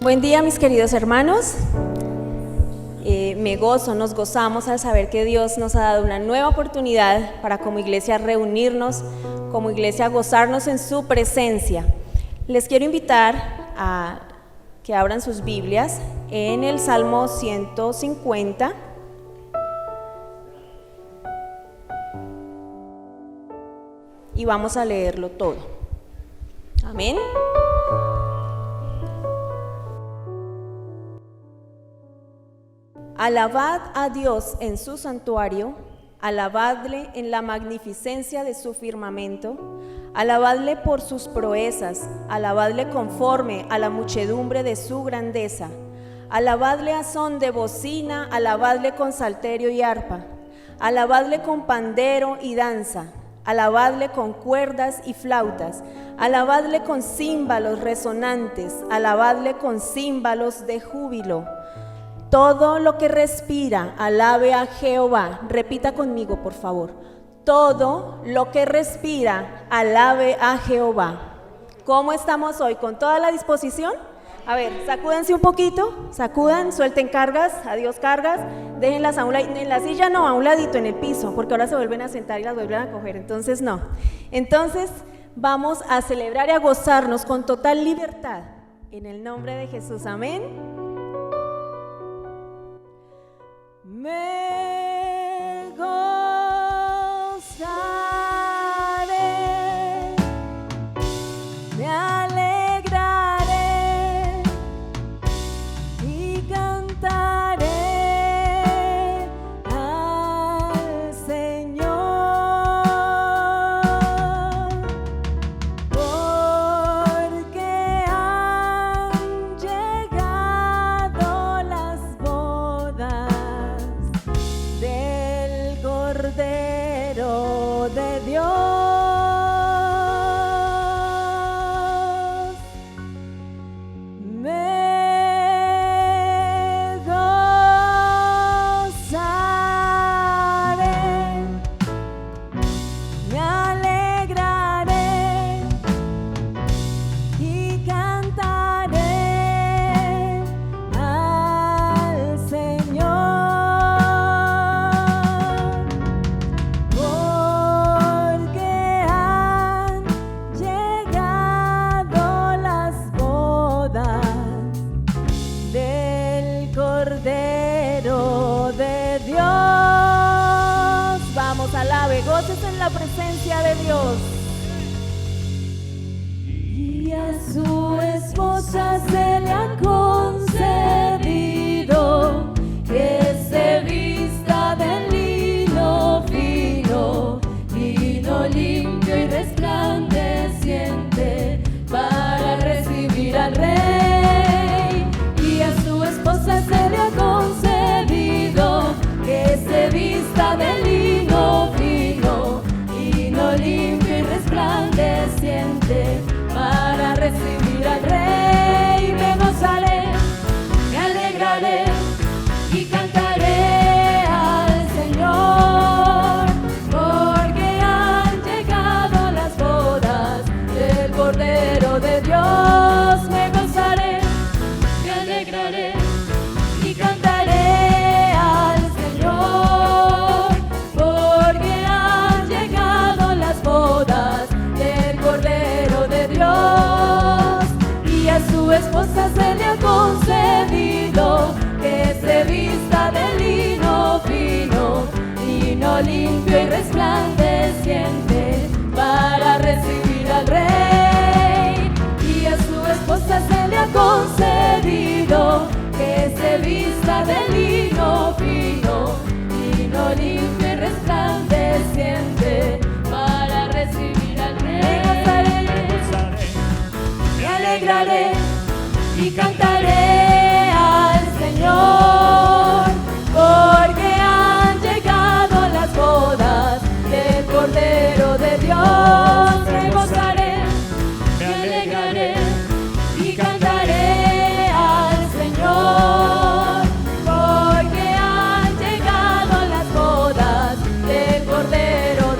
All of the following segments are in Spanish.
Buen día, mis queridos hermanos. Nos gozamos al saber que Dios nos ha dado una nueva oportunidad para como iglesia reunirnos, como iglesia gozarnos en su presencia. Les quiero invitar a que abran sus Biblias en el Salmo 150. Y vamos a leerlo todo. Amén. Alabad a Dios en su santuario, alabadle en la magnificencia de su firmamento, alabadle por sus proezas, alabadle conforme a la muchedumbre de su grandeza, alabadle a son de bocina, alabadle con salterio y arpa, alabadle con pandero y danza, alabadle con cuerdas y flautas, alabadle con címbalos resonantes, alabadle con címbalos de júbilo. Todo lo que respira, alabe a Jehová. Repita conmigo, por favor. Todo lo que respira, alabe a Jehová. ¿Cómo estamos hoy? ¿Con toda la disposición? A ver, sacúdense un poquito, sacudan, suelten cargas, adiós cargas, déjenlas a un lado, en la silla no, a un ladito, en el piso, porque ahora se vuelven a sentar y las vuelven a coger, entonces no. Entonces vamos a celebrar y a gozarnos con total libertad, en el nombre de Jesús, amén. Me gozaré, me alegraré y cantaré al Señor, porque han llegado las bodas del Cordero de Dios. Me gozaré, me alegraré y cantaré al Señor. Goces en la presencia de Dios. Y a su esposa se le ha concedido que se vista de lino fino, lino limpio y resplandeciente, para recibir al Rey. Y a su esposa se le ha concedido que se vista de lino fino, limpio y resplandeciente, para recibir al Rey. Me gozaré, me alegraré y cantaré al Señor, porque han llegado las bodas del Cordero de Dios. Me gozaré, me alegraré y cantaré al Señor, porque han llegado las bodas del Cordero de Dios. Y a su esposa se le ha concedido que se vista de lino fino, lino limpio y resplandeciente, para recibir al Rey. Y a su esposa se le ha concedido que se vista de lino fino, lino limpio y resplandeciente, para recibir al Rey. Me gozaré, me alegraré y cantaré al Señor, porque han llegado las bodas del Cordero de Dios. Me gozaré, me alegraré y cantaré al Señor, porque han llegado las bodas del Cordero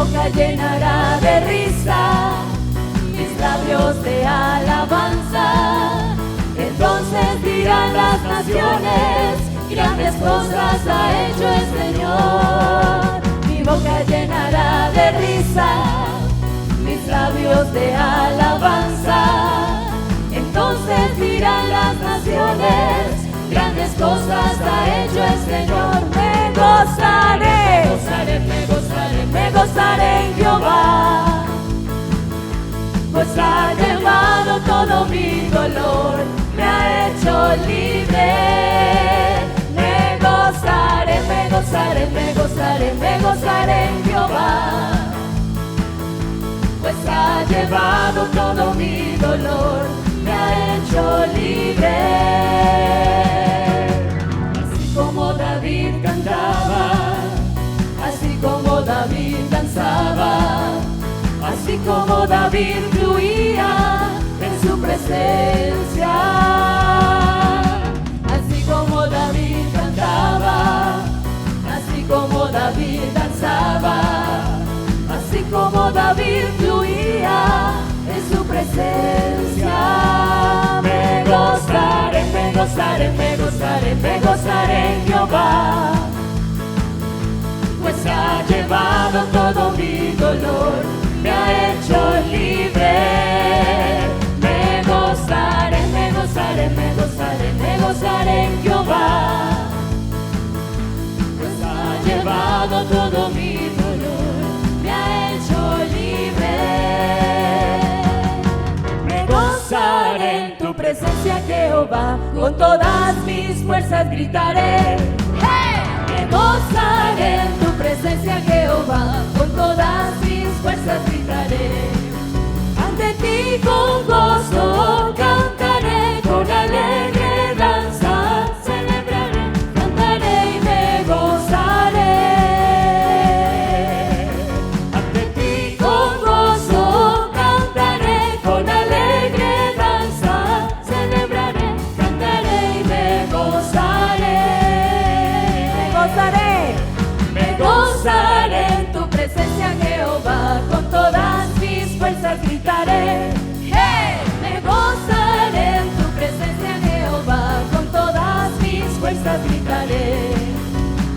boca llenará de risa, mis labios de alabanza. Entonces dirán las naciones, grandes cosas ha hecho el Señor. Mi boca llenará de risa, mis labios de alabanza. Entonces dirán las naciones, grandes cosas ha hecho el Señor. Me gozaré, me gozaré, me gozaré, me gozaré en Jehová, pues ha llevado todo mi dolor, me ha hecho libre. Me gozaré, me gozaré, me gozaré, me gozaré en Jehová, pues ha llevado todo mi dolor, me ha hecho libre. Así como David cantaba, así como David danzaba, así como David fluía en su presencia, así como David cantaba, así como David danzaba, así como David fluía en su presencia. Me gozaré, me gozaré, me gozaré, me gozaré en Jehová, pues ha llevado todo mi dolor, me ha hecho libre. Me gozaré, me gozaré, me gozaré, me gozaré en Jehová, pues ha llevado todo mi dolor, me ha hecho libre. Me gozaré en tu presencia, Jehová, con todas mis fuerzas gritaré. Me gozaré en tu presencia, Jehová, con todas mis fuerzas gritaré. Ante ti con gozo cantaré, con alegre danza celebraré, cantaré y me gozaré. Ante ti con gozo cantaré, con alegre danza celebraré, cantaré y me gozaré. Me gozaré en tu presencia, Jehová, con todas mis fuerzas gritaré. Me gozaré en tu presencia, Jehová, con todas mis fuerzas gritaré.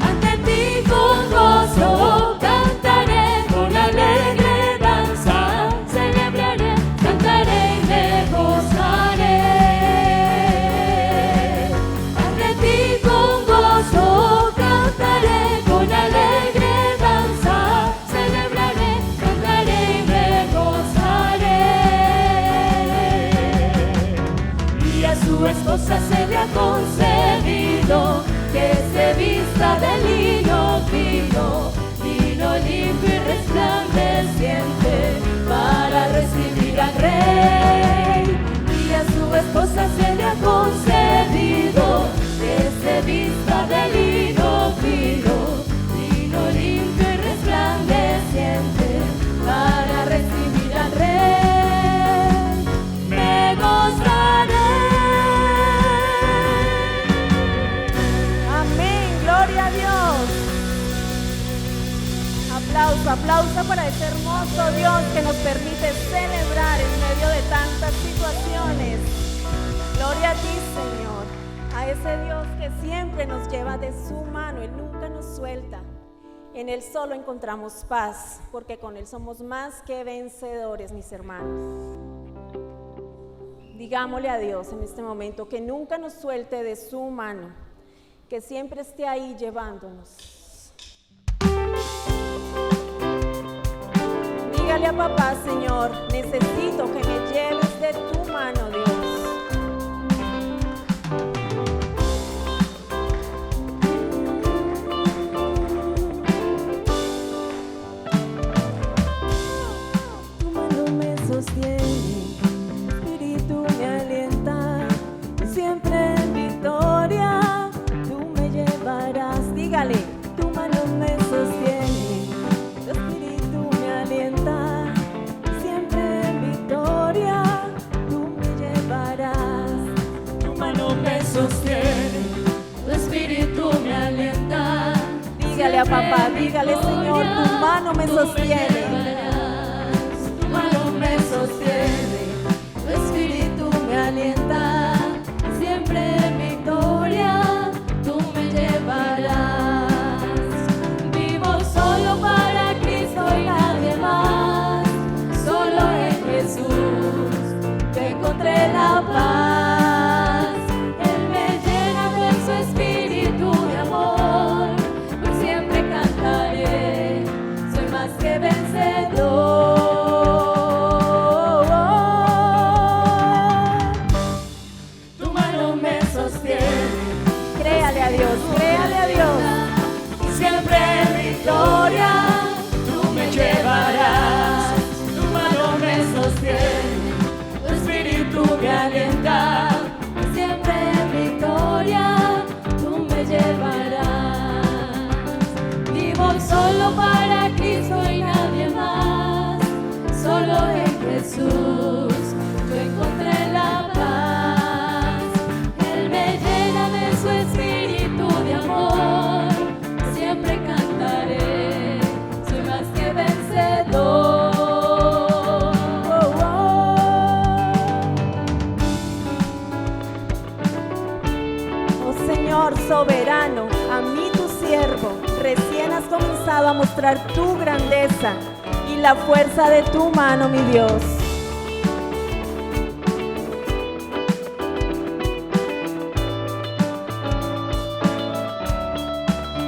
Ante ti con gozo cantaré, con alegre danza celebraré, cantaré y me gozaré. Ante ti con gozo cantaré, con alegre danza celebraré, cantaré y me gozaré. Y a su esposa se le ha concedido que se vista de lino fino, lino limpio y resplandeciente, para recibir al Rey. Y a su esposa se le ha concedido que se vista de lino fino, lino limpio y resplandeciente, para recibir al Rey. Me gozaré. Amén, gloria a Dios. Aplauso, aplauso para ese hermoso Dios que nos permite celebrar en medio de tantas situaciones. Gloria a ti, Señor, a ese Dios que siempre nos lleva de su mano, Él nunca nos suelta. En Él solo encontramos paz, porque con Él somos más que vencedores, mis hermanos. Digámosle a Dios en este momento que nunca nos suelte de su mano, que siempre esté ahí llevándonos. Dígale a papá, Señor, necesito que me lleves de tu mano, Dios. Tu mano me sostiene, Espíritu me alienta, siempre en victoria tú me llevarás. Dígale, tu mano me sostiene, tu Espíritu me alienta, siempre en victoria tú me llevarás. Tu mano me sostiene, tu Espíritu me alienta. Dígale a papá, dígale, Señor, tu mano me sostiene. mostrar tu grandeza y la fuerza de tu mano, mi Dios.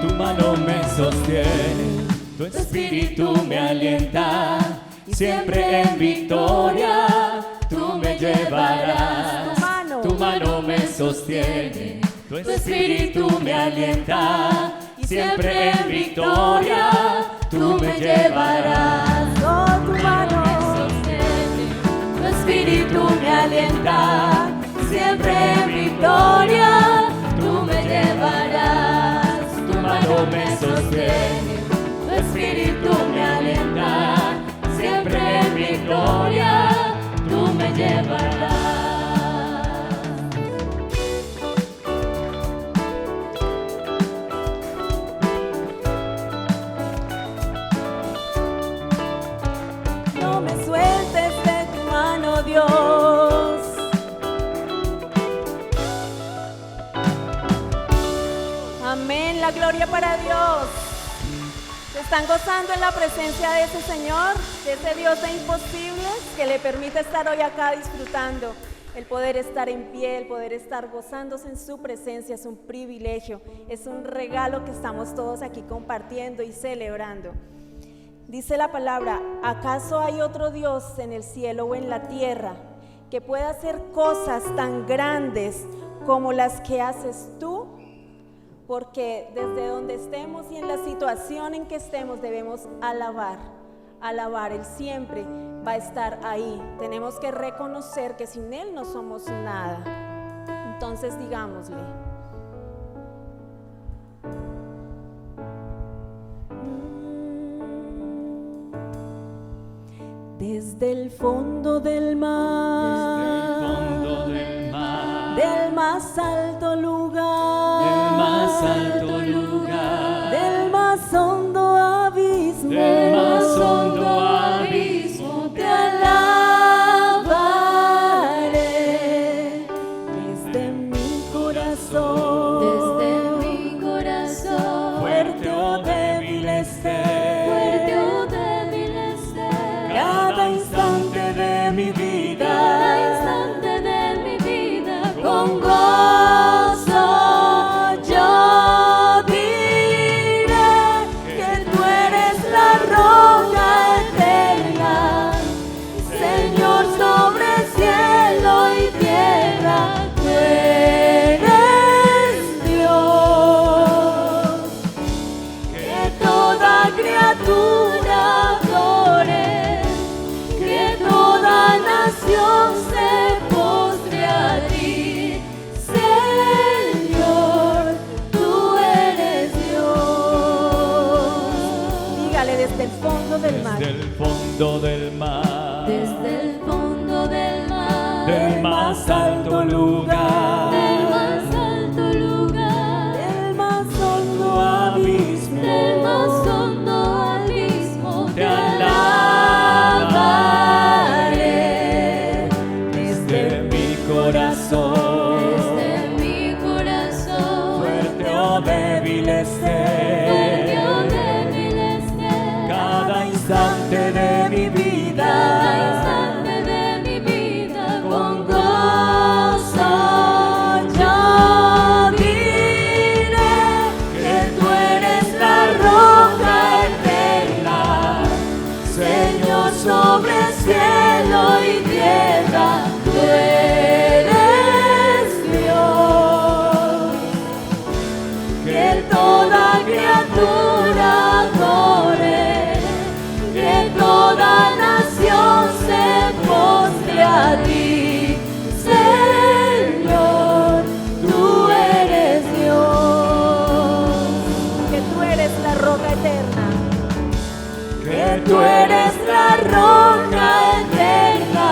Tu mano me sostiene, tu espíritu me alienta, y siempre en victoria tú me llevarás. Tu mano me sostiene, tu espíritu me alienta, y siempre en victoria tú me llevarás. Oh, tu mano me sostiene, tu espíritu me alienta, siempre en victoria tú me llevarás. Tu mano me sostiene, tu espíritu me alienta, siempre en victoria tú me llevarás. no me sueltes de tu mano, Dios. Amén, la gloria para Dios. ¿Se están gozando en la presencia de ese Señor, de ese Dios de imposibles que le permite estar hoy acá disfrutando? El poder estar en pie, el poder estar gozándose en su presencia es un privilegio, es un regalo que estamos todos aquí compartiendo y celebrando. Dice la palabra: ¿acaso hay otro Dios en el cielo o en la tierra que pueda hacer cosas tan grandes como las que haces tú? Porque desde donde estemos y en la situación en que estemos debemos alabar. Él siempre va a estar ahí. Tenemos que reconocer que sin Él no somos nada. Entonces digámosle: desde el fondo del mar, del más alto lugar, del más hondo abismo, te alabaré. Desde mi corazón, fuerte o débil esté, cada instante de mi vida, con gozo yo diré que tú eres la roca eterna, Señor, sobre cielo y tierra, tú eres Dios. Que toda criatura adore, que toda nación se postre a ti, Señor, tú eres Dios. Dígale: desde el fondo del mar, Desde el fondo del mar, del más alto lugar, del más hondo abismo, te alabaré. Desde mi corazón, fuerte o débil esté, cada instante de mi vida, con gozo yo diré que tú eres la roca eterna, Señor, sobre cielo y tierra, tú eres Dios. Que toda criatura adore, que toda nación se postre a ti, Señor, tú eres Dios. Que tú eres la roca eterna, que tú eres la roca eterna,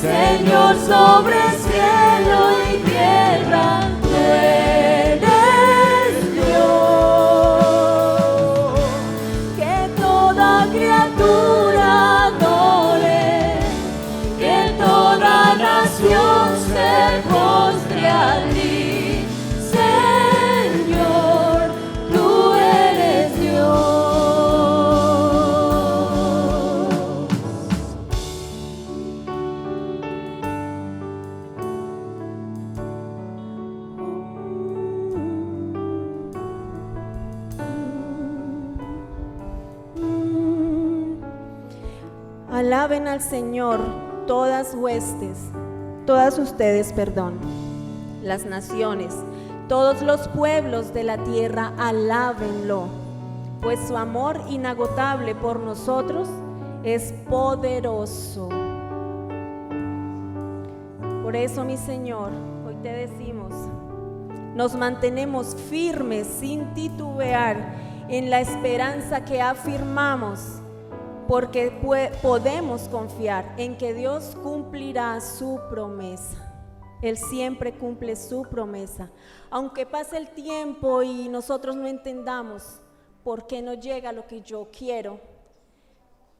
Señor, sobre cielo y tierra, tú eres Dios. Que toda criatura adore, que toda nación se postre a ti, Señor, tú eres Dios. Alaben al Señor todas ustedes, las naciones, todos los pueblos de la tierra, alábenlo, pues su amor inagotable por nosotros es poderoso. Por eso, mi Señor, hoy te decimos, nos mantenemos firmes sin titubear en la esperanza que afirmamos, porque podemos confiar en que Dios cumplirá su promesa. Él siempre cumple su promesa. Aunque pase el tiempo y nosotros no entendamos por qué no llega lo que yo quiero,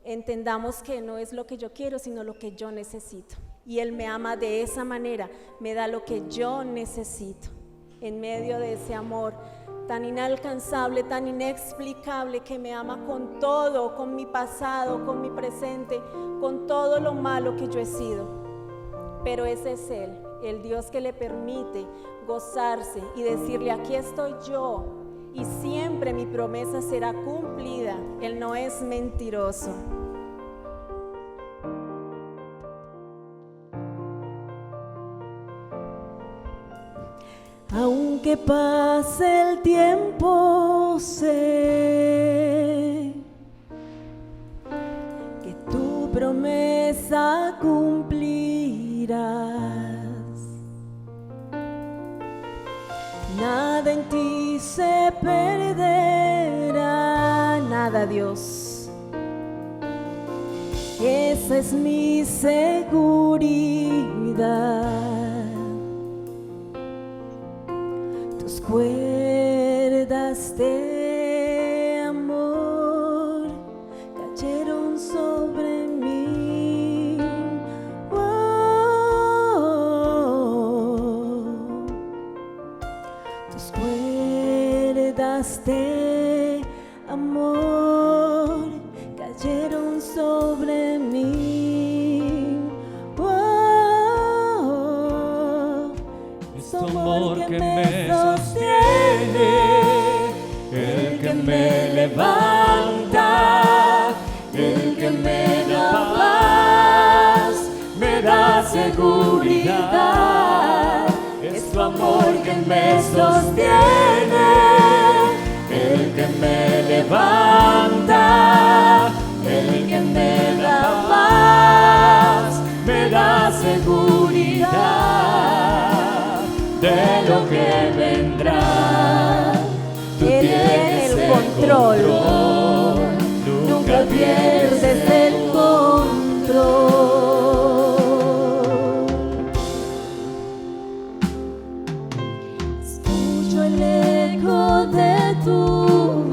entendamos que no es lo que yo quiero, sino lo que yo necesito. Y Él me ama de esa manera, me da lo que yo necesito. En medio de ese amor tan inalcanzable, tan inexplicable, que me ama con todo, con mi pasado, con mi presente, con todo lo malo que yo he sido. Pero ese es Él, el Dios que le permite gozarse y decirle: aquí estoy yo, y siempre mi promesa será cumplida. Él no es mentiroso. Aunque pase el tiempo, sé que tu promesa cumplirás. Nada en ti se perderá, nada, Dios. Esa es mi seguridad. Tus cuerdas de amor cayeron sobre mí. Tus cuerdas de amor cayeron sobre mí. Es tu amor que me sostiene, el que me levanta, el que me da paz, me da seguridad. Es tu amor que me sostiene, el que me levanta, el que me da paz, me da seguridad de lo que vendrá. Tú tienes el control, nunca pierdes el control. Escucho el eco de tu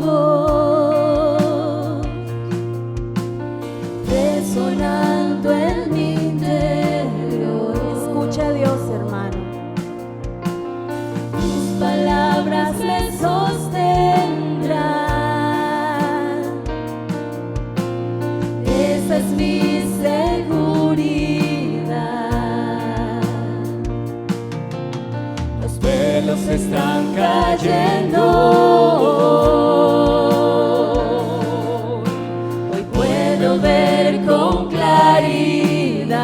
voz resonando en mi interior. Escucha a Dios, hermano. Tus palabras me sostendrán. Esa es mi seguridad. Los velos están cayendo. Hoy puedo ver con claridad.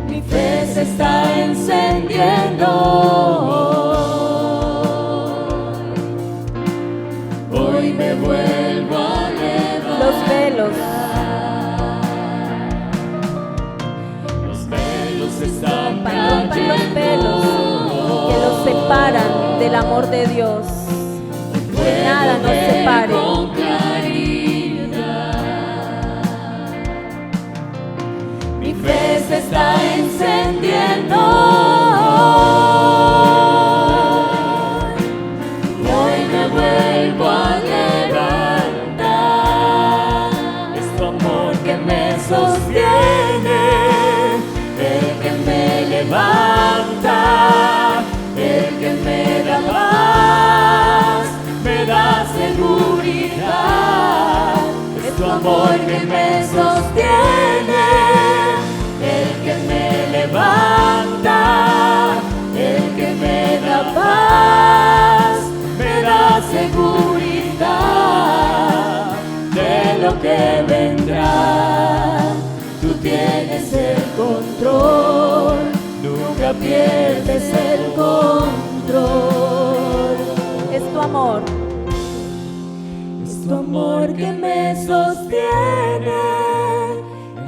Mi fe se está encendiendo. Hoy me vuelvo a levantar. Los velos están rompan los cayendo. velos que los separan del amor de Dios. Que nada nos separe. Con claridad. Mi fe se está encendiendo. Hoy me vuelvo a levantar. Es tu amor que me sostiene, el que me levanta, el que me da paz, me da seguridad. Es tu amor que me sostiene, el que me levanta, el que me da paz, me da seguridad de lo nunca pierdes el control. Es tu amor. Es tu amor que me sostiene,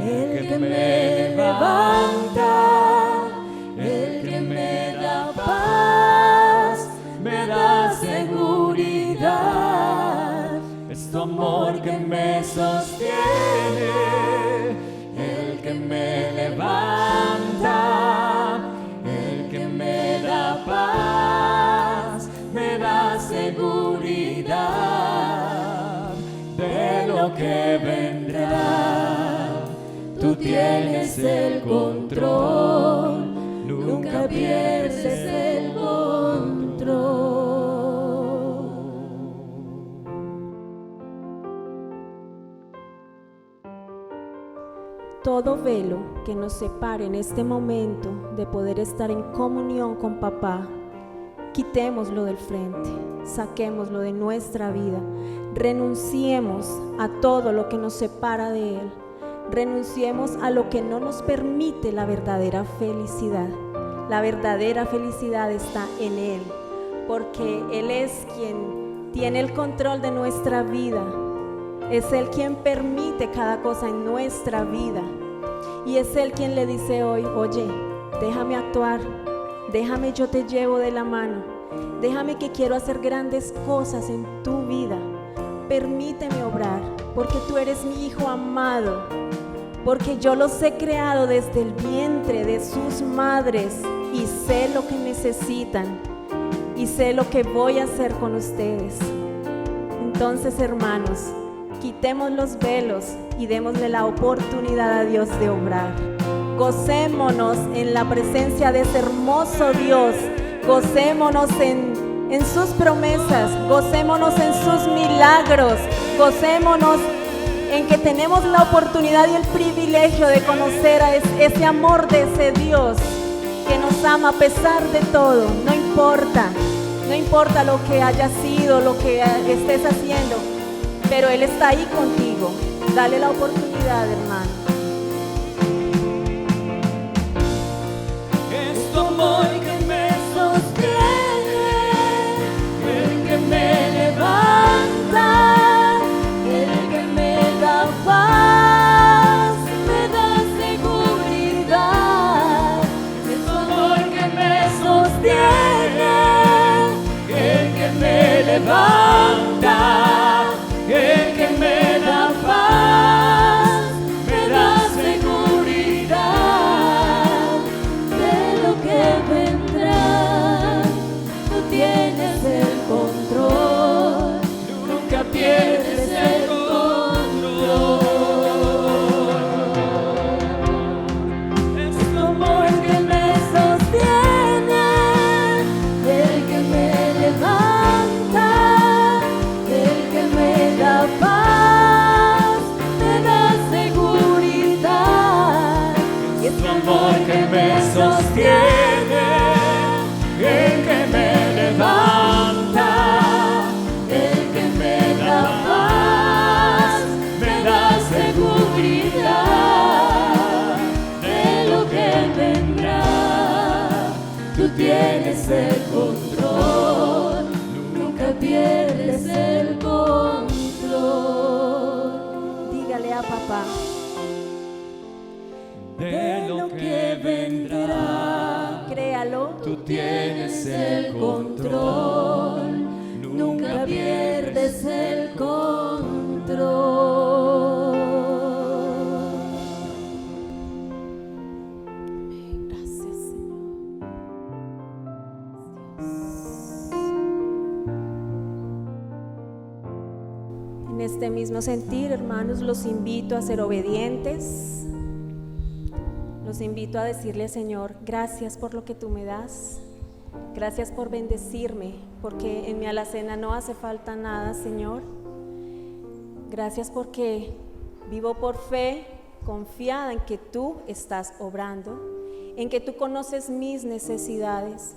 el que me levanta, el que me da paz, me da seguridad. Es tu amor que me sostiene, el que me levanta, el que me da paz, me da seguridad de lo que vendrá. Tú tienes el control, nunca pierdes el control. Todo velo que nos separe en este momento de poder estar en comunión con papá, quitémoslo del frente, saquémoslo de nuestra vida, renunciemos a todo lo que nos separa de él, renunciemos a lo que no nos permite la verdadera felicidad. La verdadera felicidad está en él, porque él es quien tiene el control de nuestra vida. Es Él quien permite cada cosa en nuestra vida. Y es Él quien le dice hoy, oye, déjame actuar, déjame, yo te llevo de la mano, déjame que quiero hacer grandes cosas en tu vida. Permíteme obrar, porque tú eres mi hijo amado, porque yo los he creado desde el vientre de sus madres y sé lo que necesitan y sé lo que voy a hacer con ustedes. Entonces, hermanos, quitemos los velos y démosle la oportunidad a Dios de obrar. Gocémonos en la presencia de ese hermoso Dios. Gocémonos en sus promesas. Gocémonos en sus milagros. Gocémonos en que tenemos la oportunidad y el privilegio de conocer a ese amor de ese Dios que nos ama a pesar de todo. No importa lo que haya sido, lo que estés haciendo, pero Él está ahí contigo. Dale la oportunidad, hermano. Es tu amor que me sostiene, el que me levanta, el que me da paz, me da seguridad. Es tu amor que me sostiene, el que me levanta, el que me da paz, me da seguridad de lo que vendrá. Tú tienes el control, nunca pierdes el control. Es tu amor que me sostiene, el que me levanta, el que me da paz, me da seguridad. Es tu amor que me sostiene, el que me levanta, el que me da paz, me da seguridad de lo que vendrá. Tú tienes el control, nunca pierdes el control. Dígale a papá. De lo que vendrá, Créalo. tú tienes el control, nunca pierdes el control. Gracias, Señor. En este mismo sentir, hermanos, los invito a ser obedientes. Los invito a decirle, Señor, gracias por lo que tú me das. Gracias por bendecirme, porque en mi alacena no hace falta nada, Señor. Gracias porque vivo por fe, confiada en que tú estás obrando, en que tú conoces mis necesidades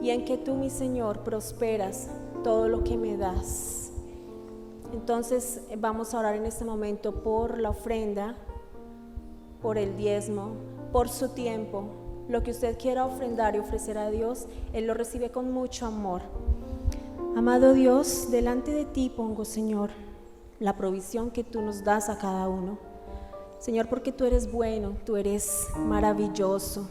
y en que tú, mi Señor, prosperas todo lo que me das. Entonces vamos a orar en este momento por la ofrenda, por el diezmo, por su tiempo, Lo que usted quiera ofrendar y ofrecer a Dios, Él lo recibe con mucho amor. Amado Dios, delante de ti pongo, Señor, la provisión que tú nos das a cada uno. Señor, porque tú eres bueno, tú eres maravilloso.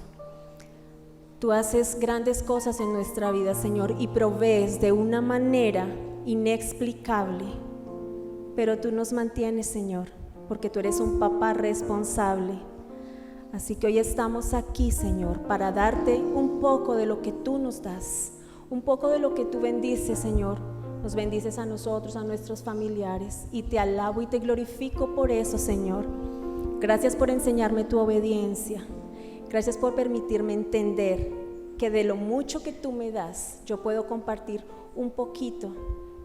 Tú haces grandes cosas en nuestra vida, Señor, y provees de una manera inexplicable. Pero tú nos mantienes, Señor, porque tú eres un papá responsable. Así que hoy estamos aquí, Señor, para darte un poco de lo que tú nos das, un poco de lo que tú bendices, Señor. Nos bendices a nosotros, a nuestros familiares, y te alabo y te glorifico por eso, Señor. Gracias por enseñarme tu obediencia. Gracias por permitirme entender que de lo mucho que tú me das, yo puedo compartir un poquito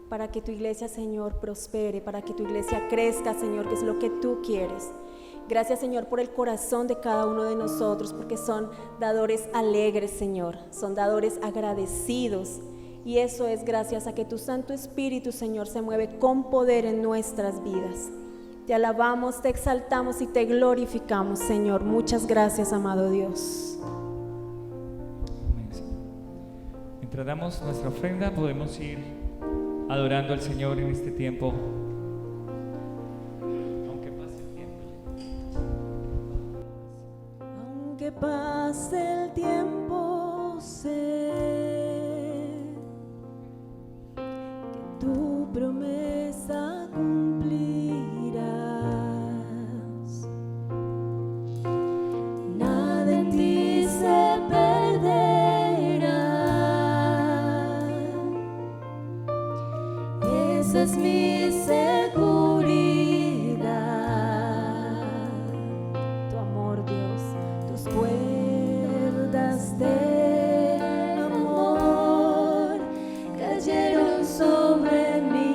para que tu iglesia, Señor, prospere, para que tu iglesia crezca, Señor, que es lo que tú quieres. Gracias, Señor, por el corazón de cada uno de nosotros, porque son dadores alegres, Señor, son dadores agradecidos, y eso es gracias a que tu Santo Espíritu, Señor, se mueve con poder en nuestras vidas. Te alabamos, te exaltamos y te glorificamos, Señor. Muchas gracias, amado Dios. Mientras damos nuestra ofrenda, podemos ir adorando al Señor en este tiempo. Aunque pase el tiempo. Aunque pase el tiempo, sé que tu promesa cumplirás. Nada en ti se perderá. Esa es mi seguridad. Tu amor, Dios, tus cuerdas de amor cayeron sobre mí.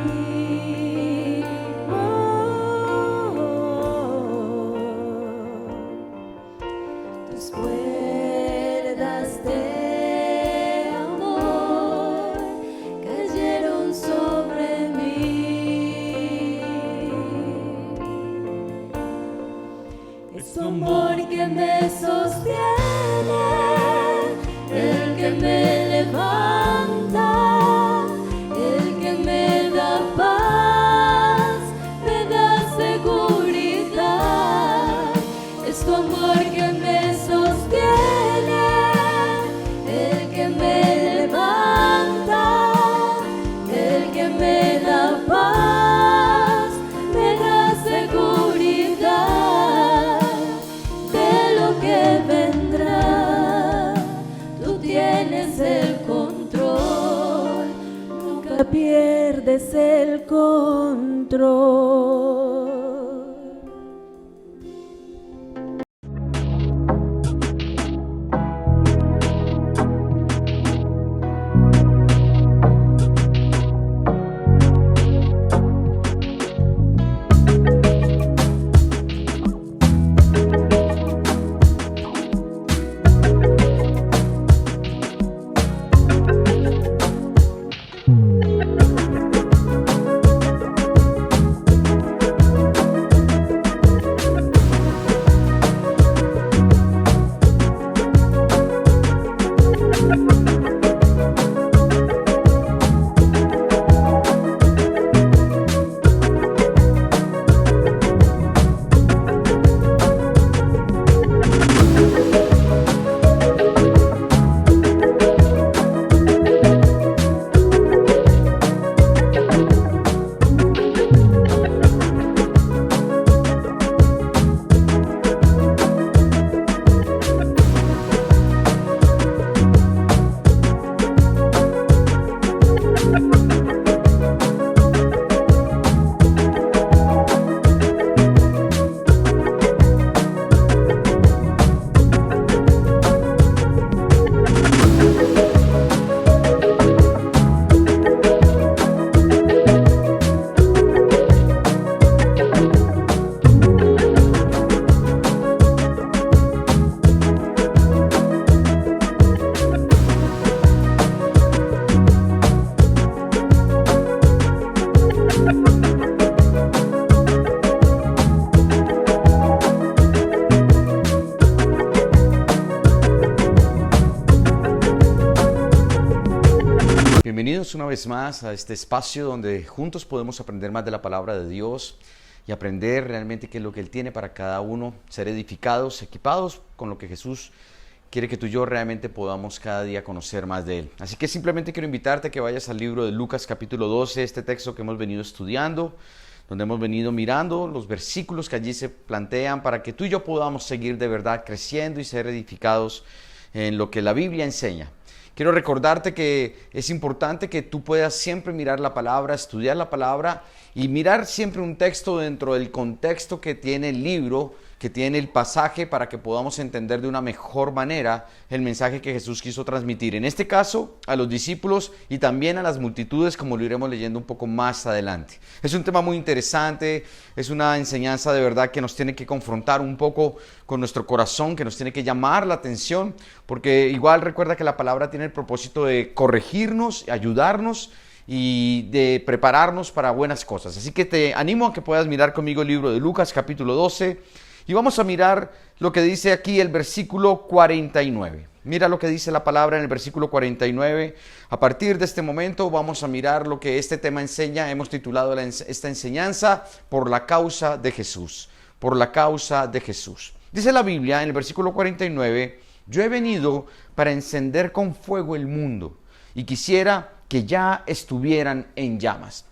Tus cuerdas de amor cayeron sobre mí. Es tu amor que me sostiene, el que me levanta, el que me da paz, me da seguridad. Es tu amor que me sostiene, el que me levanta, el que me da paz, me da seguridad de lo que vendrá. Tú tienes el control, nunca pierdes el control. bienvenidos una vez más a este espacio donde juntos podemos aprender más de la palabra de Dios y aprender realmente qué es lo que Él tiene para cada uno, ser edificados, equipados con lo que Jesús quiere que tú y yo realmente podamos cada día conocer más de Él. Así que simplemente quiero invitarte a que vayas al libro de Lucas capítulo 12, este texto que hemos venido estudiando, donde hemos venido mirando los versículos que allí se plantean para que tú y yo podamos seguir de verdad creciendo y ser edificados en lo que la Biblia enseña. Quiero recordarte que es importante que tú puedas siempre mirar la palabra, estudiar la palabra y mirar siempre un texto dentro del contexto que tiene el libro, que tiene el pasaje, para que podamos entender de una mejor manera el mensaje que Jesús quiso transmitir. En este caso, a los discípulos y también a las multitudes, como lo iremos leyendo un poco más adelante. Es un tema muy interesante, es una enseñanza de verdad que nos tiene que confrontar un poco con nuestro corazón, que nos tiene que llamar la atención, porque igual recuerda que la palabra tiene el propósito de corregirnos, ayudarnos y de prepararnos para buenas cosas. Así que te animo a que puedas mirar conmigo el libro de Lucas capítulo 12 y vamos a mirar lo que dice aquí el versículo 49. Mira lo que dice la palabra en el versículo 49. A partir de este momento vamos a mirar lo que este tema enseña. Hemos titulado esta enseñanza por la causa de Jesús. Por la causa de Jesús. Dice la Biblia en el versículo 49: yo he venido para encender con fuego el mundo y quisiera que ya estuvieran en llamas.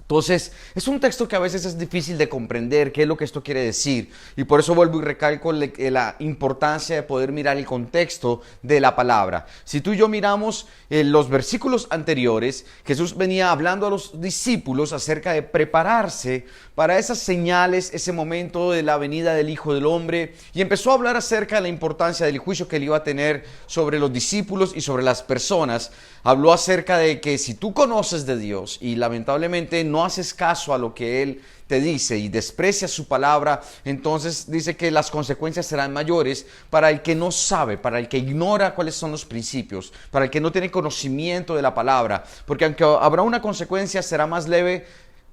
Entonces, es un texto que a veces es difícil de comprender qué es lo que esto quiere decir, y por eso vuelvo y recalco la importancia de poder mirar el contexto de la palabra. Si tú y yo miramos los versículos anteriores, Jesús venía hablando a los discípulos acerca de prepararse para esas señales, ese momento de la venida del Hijo del Hombre, y empezó a hablar acerca de la importancia del juicio que él iba a tener sobre los discípulos y sobre las personas. Habló acerca de que si tú conoces de Dios y lamentablemente no haces caso a lo que Él te dice y desprecias su palabra, entonces dice que las consecuencias serán mayores para el que no sabe, para el que ignora cuáles son los principios, para el que no tiene conocimiento de la palabra, porque aunque habrá una consecuencia, será más leve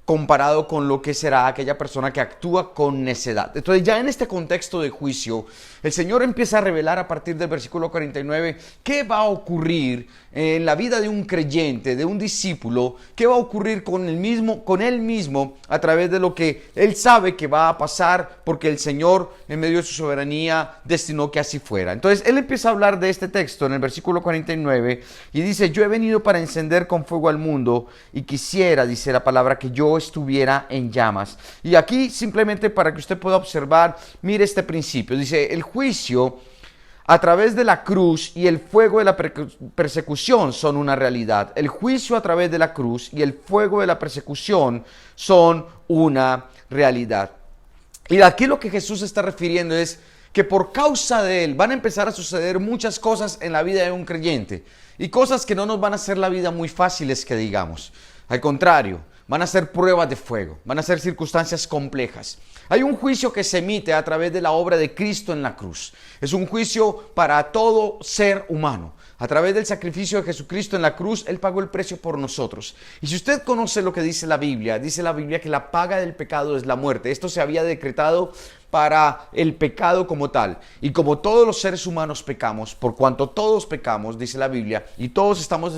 comparado con lo que será aquella persona que actúa con necedad. Entonces, ya en este contexto de juicio, el Señor empieza a revelar a partir del versículo 49 qué va a ocurrir en la vida de un creyente, de un discípulo, qué va a ocurrir con él mismo a través de lo que él sabe que va a pasar, porque el Señor, en medio de su soberanía, destinó que así fuera. Entonces, él empieza a hablar de este texto en el versículo 49 y dice: yo he venido para encender con fuego al mundo y quisiera, dice la palabra, que yo estuviera en llamas. Y aquí, simplemente para que usted pueda observar, mire este principio. Dice: el juicio a través de la cruz y el fuego de la persecución son una realidad. El juicio a través de la cruz y el fuego de la persecución son una realidad. Y aquí lo que Jesús está refiriendo es que por causa de Él van a empezar a suceder muchas cosas en la vida de un creyente, y cosas que no nos van a hacer la vida muy fáciles, que digamos. Al contrario, van a ser pruebas de fuego, van a ser circunstancias complejas. Hay un juicio que se emite a través de la obra de Cristo en la cruz. Es un juicio para todo ser humano. A través del sacrificio de Jesucristo en la cruz, Él pagó el precio por nosotros. Y si usted conoce lo que dice la Biblia que la paga del pecado es la muerte. Esto se había decretado para el pecado como tal. Y como todos los seres humanos pecamos, por cuanto todos pecamos, dice la Biblia, y todos estamos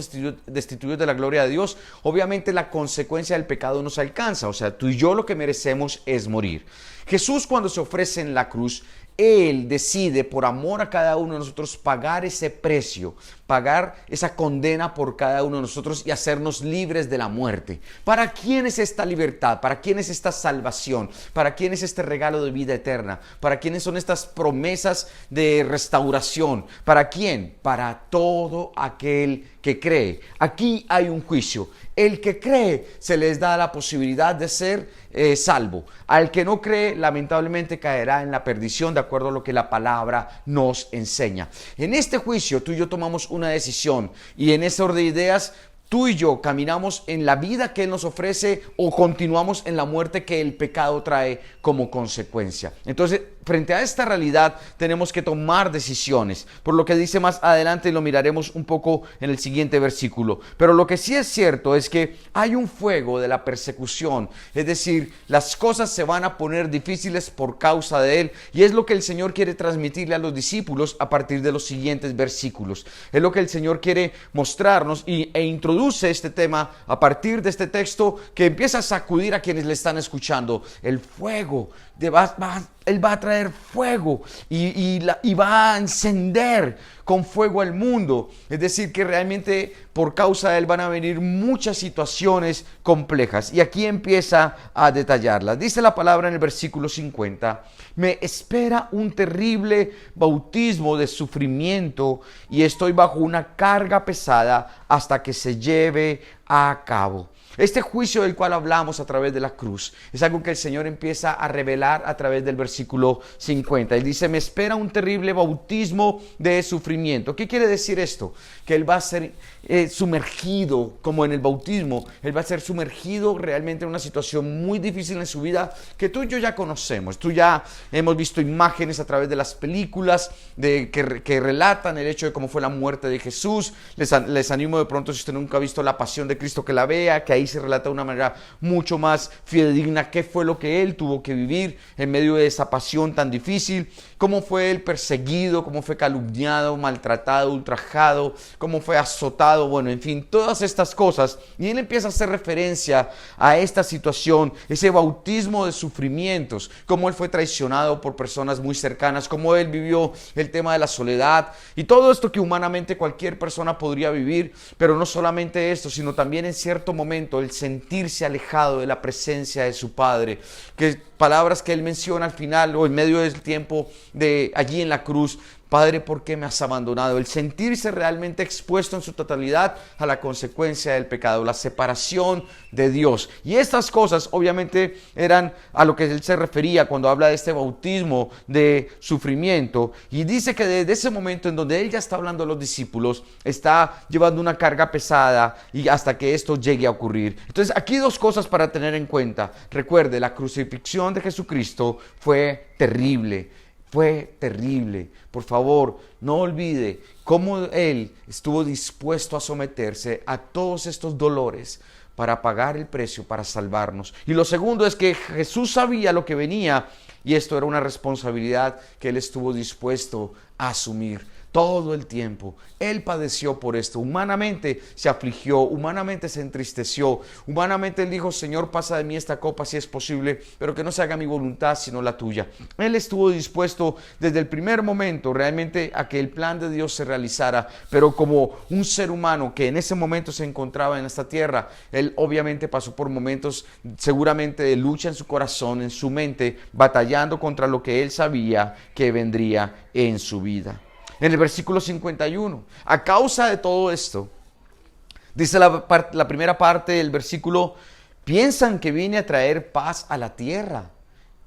destituidos de la gloria de Dios, obviamente la consecuencia del pecado nos alcanza. O sea, tú y yo lo que merecemos es morir. Jesús, cuando se ofrece en la cruz, Él decide, por amor a cada uno de nosotros, pagar ese precio, pagar esa condena por cada uno de nosotros y hacernos libres de la muerte. ¿Para quién es esta libertad? ¿Para quién es esta salvación? ¿Para quién es este regalo de vida eterna? ¿Para quiénes son estas promesas de restauración? ¿Para quién? Para todo aquel que cree. Aquí hay un juicio. El que cree se les da la posibilidad de ser salvo. Al que no cree, lamentablemente caerá en la perdición, de acuerdo a lo que la palabra nos enseña. En este juicio tú y yo tomamos una decisión, y en ese orden de ideas tú y yo caminamos en la vida que Él nos ofrece o continuamos en la muerte que el pecado trae como consecuencia. Entonces, frente a esta realidad tenemos que tomar decisiones, por lo que dice más adelante, y lo miraremos un poco en el siguiente versículo. Pero lo que sí es cierto es que hay un fuego de la persecución, es decir, las cosas se van a poner difíciles por causa de Él, y es lo que el Señor quiere transmitirle a los discípulos a partir de los siguientes versículos. Es lo que el Señor quiere mostrarnos e introducir introduce este tema a partir de este texto que empieza a sacudir a quienes le están escuchando. El fuego, Él va a traer fuego y va a encender con fuego al mundo. Es decir, que realmente por causa de Él van a venir muchas situaciones complejas. Y aquí empieza a detallarlas. Dice la palabra en el versículo 50, me espera un terrible bautismo de sufrimiento y estoy bajo una carga pesada hasta que se lleve a cabo. Este juicio del cual hablamos a través de la cruz es algo que el Señor empieza a revelar a través del versículo 50. Él dice, me espera un terrible bautismo de sufrimiento. ¿Qué quiere decir esto? Que Él va a ser sumergido, como en el bautismo, Él va a ser sumergido realmente en una situación muy difícil en su vida que tú y yo ya conocemos. Tú ya hemos visto imágenes a través de las películas que relatan el hecho de cómo fue la muerte de Jesús. Les animo de pronto, si usted nunca ha visto La Pasión de Cristo, que la vea, que ahí se relata de una manera mucho más fidedigna qué fue lo que Él tuvo que vivir en medio de esa pasión tan difícil, cómo fue Él perseguido, cómo fue calumniado, maltratado, ultrajado, cómo fue azotado, bueno, en fin, todas estas cosas. Y Él empieza a hacer referencia a esta situación, ese bautismo de sufrimientos, cómo Él fue traicionado por personas muy cercanas, cómo Él vivió el tema de la soledad y todo esto que humanamente cualquier persona podría vivir, pero no solamente esto, sino también en cierto momento el sentirse alejado de la presencia de su Padre, que palabras que Él menciona al final o en medio del tiempo de allí en la cruz: Padre, ¿por qué me has abandonado? El sentirse realmente expuesto en su totalidad a la consecuencia del pecado, la separación de Dios. Y estas cosas obviamente eran a lo que Él se refería cuando habla de este bautismo de sufrimiento. Y dice que desde ese momento en donde Él ya está hablando a los discípulos, está llevando una carga pesada y hasta que esto llegue a ocurrir. Entonces aquí dos cosas para tener en cuenta. Recuerde, la crucifixión de Jesucristo fue terrible. Fue terrible. Por favor, no olvide cómo Él estuvo dispuesto a someterse a todos estos dolores para pagar el precio, para salvarnos. Y lo segundo es que Jesús sabía lo que venía y esto era una responsabilidad que Él estuvo dispuesto a asumir. Todo el tiempo Él padeció por esto. Humanamente se afligió, humanamente se entristeció, humanamente Él dijo: Señor, pasa de mí esta copa si es posible, pero que no se haga mi voluntad sino la tuya. Él estuvo dispuesto desde el primer momento realmente a que el plan de Dios se realizara, pero como un ser humano que en ese momento se encontraba en esta tierra, Él obviamente pasó por momentos seguramente de lucha en su corazón, en su mente, batallando contra lo que Él sabía que vendría en su vida. En el versículo 51, a causa de todo esto, dice la primera parte del versículo: ¿piensan que vine a traer paz a la tierra?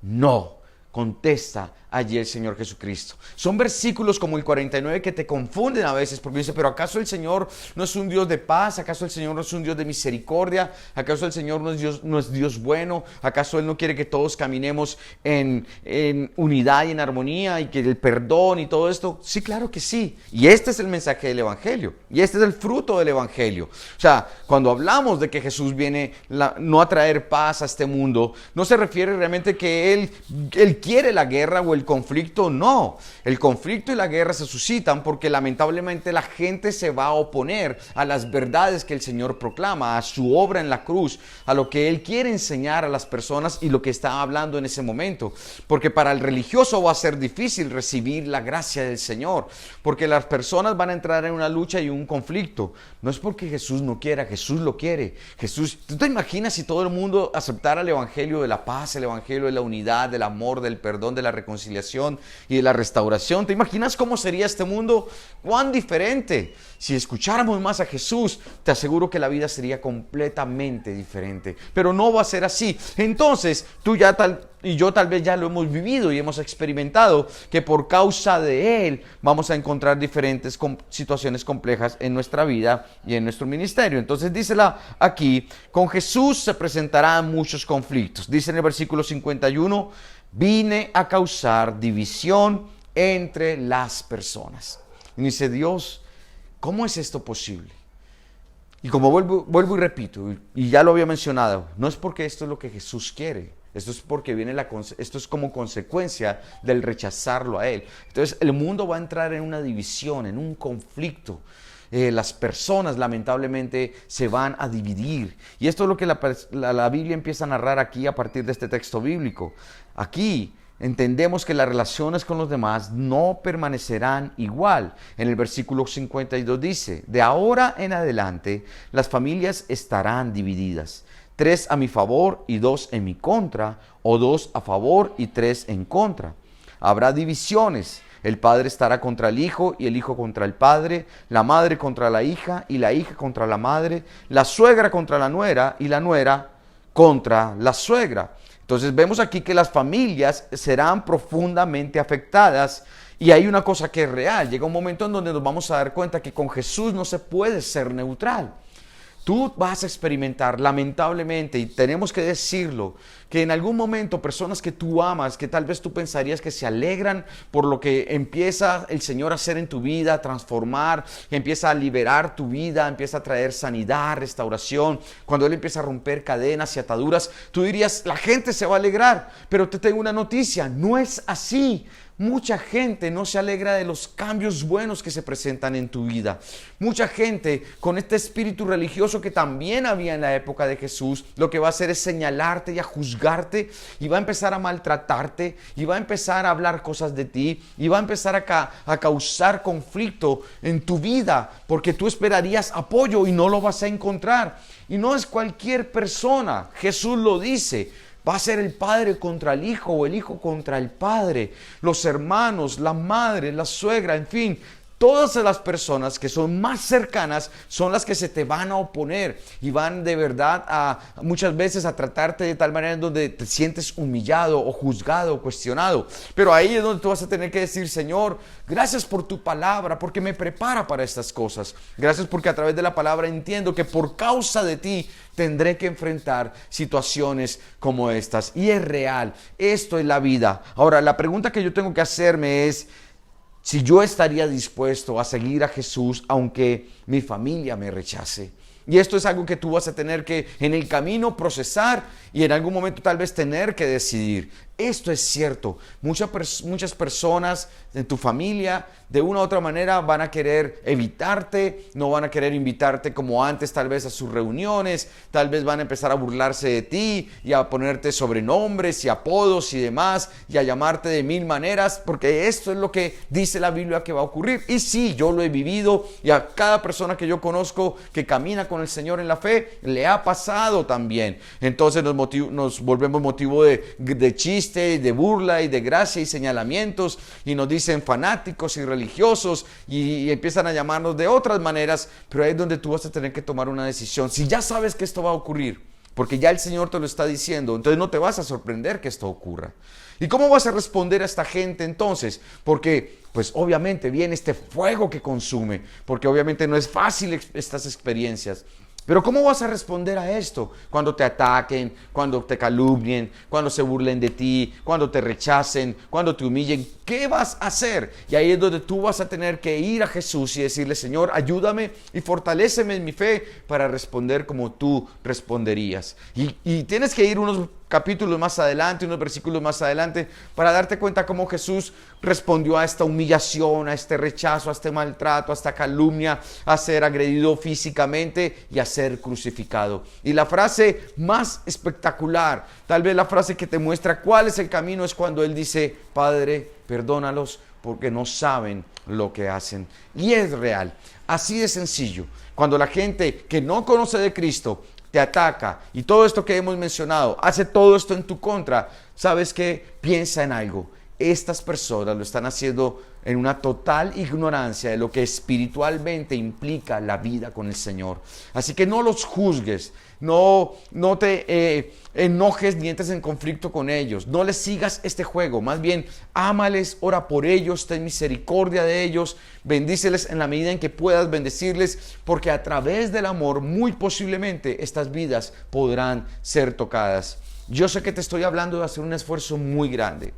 No, contesta allí el Señor Jesucristo. Son versículos como el 49 que te confunden a veces, porque dice: pero ¿acaso el Señor no es un Dios de paz? ¿Acaso el Señor no es un Dios de misericordia? ¿Acaso el Señor no es Dios bueno? ¿Acaso Él no quiere que todos caminemos en unidad y en armonía y que el perdón y todo esto? Sí, claro que sí. Y este es el mensaje del Evangelio. Y este es el fruto del Evangelio. O sea, cuando hablamos de que Jesús viene no a traer paz a este mundo, no se refiere realmente que Él quiere la guerra o el conflicto. No, el conflicto y la guerra se suscitan porque lamentablemente la gente se va a oponer a las verdades que el Señor proclama, a su obra en la cruz, a lo que Él quiere enseñar a las personas y lo que está hablando en ese momento. Porque para el religioso va a ser difícil recibir la gracia del Señor, porque las personas van a entrar en una lucha y un conflicto. No es porque Jesús no quiera, Jesús lo quiere. Jesús, ¿tú te imaginas si todo el mundo aceptara el Evangelio de la paz, el Evangelio de la unidad, del amor, del perdón, de la reconciliación y de la restauración? ¿Te imaginas cómo sería este mundo? ¡Cuán diferente! Si escucháramos más a Jesús, te aseguro que la vida sería completamente diferente. Pero no va a ser así. Entonces, tú y yo tal vez ya lo hemos vivido y hemos experimentado que por causa de Él vamos a encontrar diferentes situaciones complejas en nuestra vida y en nuestro ministerio. Entonces dice aquí: con Jesús se presentarán muchos conflictos. Dice en el versículo 51, vine a causar división entre las personas. Y dice: Dios, ¿cómo es esto posible? Y como vuelvo y repito, y ya lo había mencionado, no es porque esto es lo que Jesús quiere. Esto es porque esto es como consecuencia del rechazarlo a Él. Entonces el mundo va a entrar en una división, en un conflicto, las personas lamentablemente se van a dividir. Y esto es lo que la Biblia empieza a narrar aquí a partir de este texto bíblico. Aquí entendemos que las relaciones con los demás no permanecerán igual. En el versículo 52 dice: de ahora en adelante las familias estarán divididas. 3 a mi favor y 2 en mi contra, o 2 a favor y 3 en contra. Habrá divisiones. El padre estará contra el hijo y el hijo contra el padre, la madre contra la hija y la hija contra la madre, la suegra contra la nuera y la nuera contra la suegra. Entonces vemos aquí que las familias serán profundamente afectadas, y hay una cosa que es real. Llega un momento en donde nos vamos a dar cuenta que con Jesús no se puede ser neutral. Tú vas a experimentar, lamentablemente, y tenemos que decirlo, que en algún momento personas que tú amas, que tal vez tú pensarías que se alegran por lo que empieza el Señor a hacer en tu vida, a transformar, que empieza a liberar tu vida, empieza a traer sanidad, restauración, cuando Él empieza a romper cadenas y ataduras, tú dirías, la gente se va a alegrar, pero te tengo una noticia, no es así. Mucha gente no se alegra de los cambios buenos que se presentan en tu vida. Mucha gente con este espíritu religioso que también había en la época de Jesús, lo que va a hacer es señalarte y a juzgarte, y va a empezar a maltratarte, y va a empezar a hablar cosas de ti, y va a empezar a causar conflicto en tu vida, porque tú esperarías apoyo y no lo vas a encontrar. Y no es cualquier persona, Jesús lo dice. Va a ser el padre contra el hijo o el hijo contra el padre, los hermanos, la madre, la suegra, en fin. Todas las personas que son más cercanas son las que se te van a oponer y van de verdad muchas veces a tratarte de tal manera en donde te sientes humillado o juzgado o cuestionado. Pero ahí es donde tú vas a tener que decir: Señor, gracias por tu palabra, porque me prepara para estas cosas. Gracias porque a través de la palabra entiendo que por causa de ti tendré que enfrentar situaciones como estas. Y es real, esto es la vida. Ahora, la pregunta que yo tengo que hacerme es: si yo estaría dispuesto a seguir a Jesús aunque mi familia me rechace. Y esto es algo que tú vas a tener que en el camino procesar y en algún momento tal vez tener que decidir. Esto es cierto. Muchas personas en tu familia de una u otra manera van a querer evitarte, no van a querer invitarte como antes tal vez a sus reuniones, tal vez van a empezar a burlarse de ti y a ponerte sobrenombres y apodos y demás y a llamarte de mil maneras, porque esto es lo que dice la Biblia que va a ocurrir. Y sí, yo lo he vivido, y a cada persona que yo conozco que camina con el Señor en la fe le ha pasado también. Entonces nos volvemos motivo de chiste, de burla y de gracia y señalamientos, y nos dicen fanáticos y religiosos y empiezan a llamarnos de otras maneras. Pero ahí es donde tú vas a tener que tomar una decisión. Si ya sabes que esto va a ocurrir, porque ya el Señor te lo está diciendo, entonces no te vas a sorprender que esto ocurra. ¿Y cómo vas a responder a esta gente entonces? Porque pues obviamente viene este fuego que consume, porque obviamente no es fácil estas experiencias. Pero ¿cómo vas a responder a esto? Cuando te ataquen, cuando te calumnien, cuando se burlen de ti, cuando te rechacen, cuando te humillen. ¿Qué vas a hacer? Y ahí es donde tú vas a tener que ir a Jesús y decirle: Señor, ayúdame y fortaléceme en mi fe para responder como tú responderías. Y tienes que ir unos capítulos más adelante, unos versículos más adelante, para darte cuenta cómo Jesús respondió a esta humillación, a este rechazo, a este maltrato, a esta calumnia, a ser agredido físicamente y a ser crucificado. Y la frase más espectacular, tal vez la frase que te muestra cuál es el camino, es cuando Él dice: Padre, perdónalos porque no saben lo que hacen. Y es real, así de sencillo. Cuando la gente que no conoce de Cristo te ataca y todo esto que hemos mencionado, hace todo esto en tu contra, ¿sabes qué? Piensa en algo. Estas personas lo están haciendo en una total ignorancia de lo que espiritualmente implica la vida con el Señor. Así que no los juzgues, no te enojes ni entres en conflicto con ellos, no les sigas este juego, más bien ámales, ora por ellos, ten misericordia de ellos, bendíceles en la medida en que puedas bendecirles, porque a través del amor muy posiblemente estas vidas podrán ser tocadas. Yo sé que te estoy hablando de hacer un esfuerzo muy grande.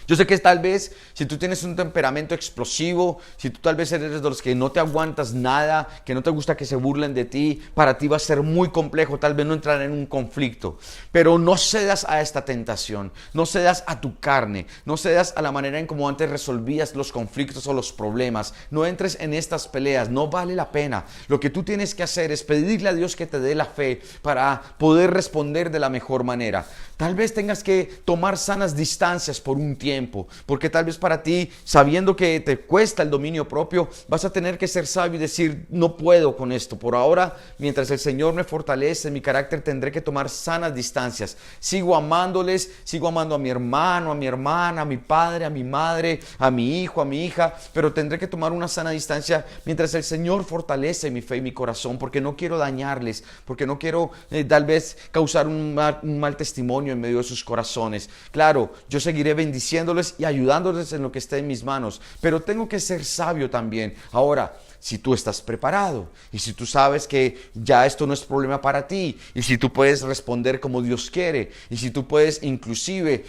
Yo sé que tal vez si tú tienes un temperamento explosivo, si tú tal vez eres de los que no te aguantas nada, que no te gusta que se burlen de ti, para ti va a ser muy complejo tal vez no entrar en un conflicto. Pero no cedas a esta tentación, no cedas a tu carne, no cedas a la manera en cómo antes resolvías los conflictos o los problemas. No entres en estas peleas, no vale la pena. Lo que tú tienes que hacer es pedirle a Dios que te dé la fe para poder responder de la mejor manera. Tal vez tengas que tomar sanas distancias por un tiempo, porque tal vez para ti, sabiendo que te cuesta el dominio propio, vas a tener que ser sabio y decir, no puedo con esto. Por ahora, mientras el Señor me fortalece, mi carácter tendré que tomar sanas distancias. Sigo amándoles, sigo amando a mi hermano, a mi hermana, a mi padre, a mi madre, a mi hijo, a mi hija, pero tendré que tomar una sana distancia mientras el Señor fortalece mi fe y mi corazón, porque no quiero dañarles, porque no quiero tal vez causar un mal testimonio en medio de sus corazones. Claro, yo seguiré bendiciéndoles y ayudándoles en lo que esté en mis manos, pero tengo que ser sabio también. Ahora, si tú estás preparado y si tú sabes que ya esto no es problema para ti y si tú puedes responder como Dios quiere y si tú puedes inclusive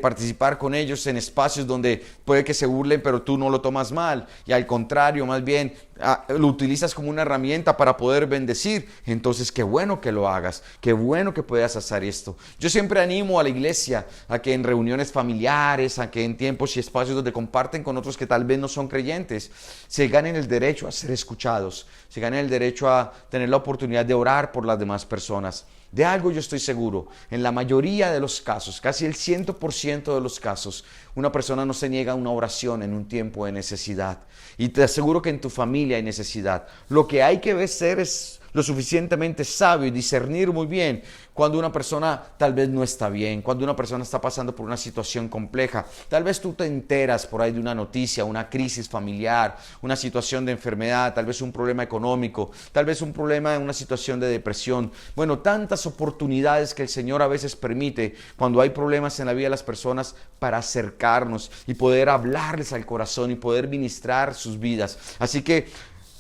participar con ellos en espacios donde puede que se burlen pero tú no lo tomas mal y al contrario, más bien lo utilizas como una herramienta para poder bendecir, entonces qué bueno que lo hagas, qué bueno que puedas hacer esto. Yo siempre animo a la iglesia a que en reuniones familiares, a que en tiempos y espacios donde comparten con otros que tal vez no son creyentes, se ganen el derecho a ser escuchados, se ganen el derecho a tener la oportunidad de orar por las demás personas. De algo yo estoy seguro, en la mayoría de los casos, casi el 100% de los casos, una persona no se niega a una oración en un tiempo de necesidad. Y te aseguro que en tu familia hay necesidad. Lo que hay que ser es lo suficientemente sabio y discernir muy bien cuando una persona tal vez no está bien, cuando una persona está pasando por una situación compleja. Tal vez tú te enteras por ahí de una noticia, una crisis familiar, una situación de enfermedad, tal vez un problema económico, tal vez un problema en una situación de depresión. Bueno, tantas oportunidades que el Señor a veces permite cuando hay problemas en la vida de las personas para acercarnos y poder hablarles al corazón y poder ministrar sus vidas. Así que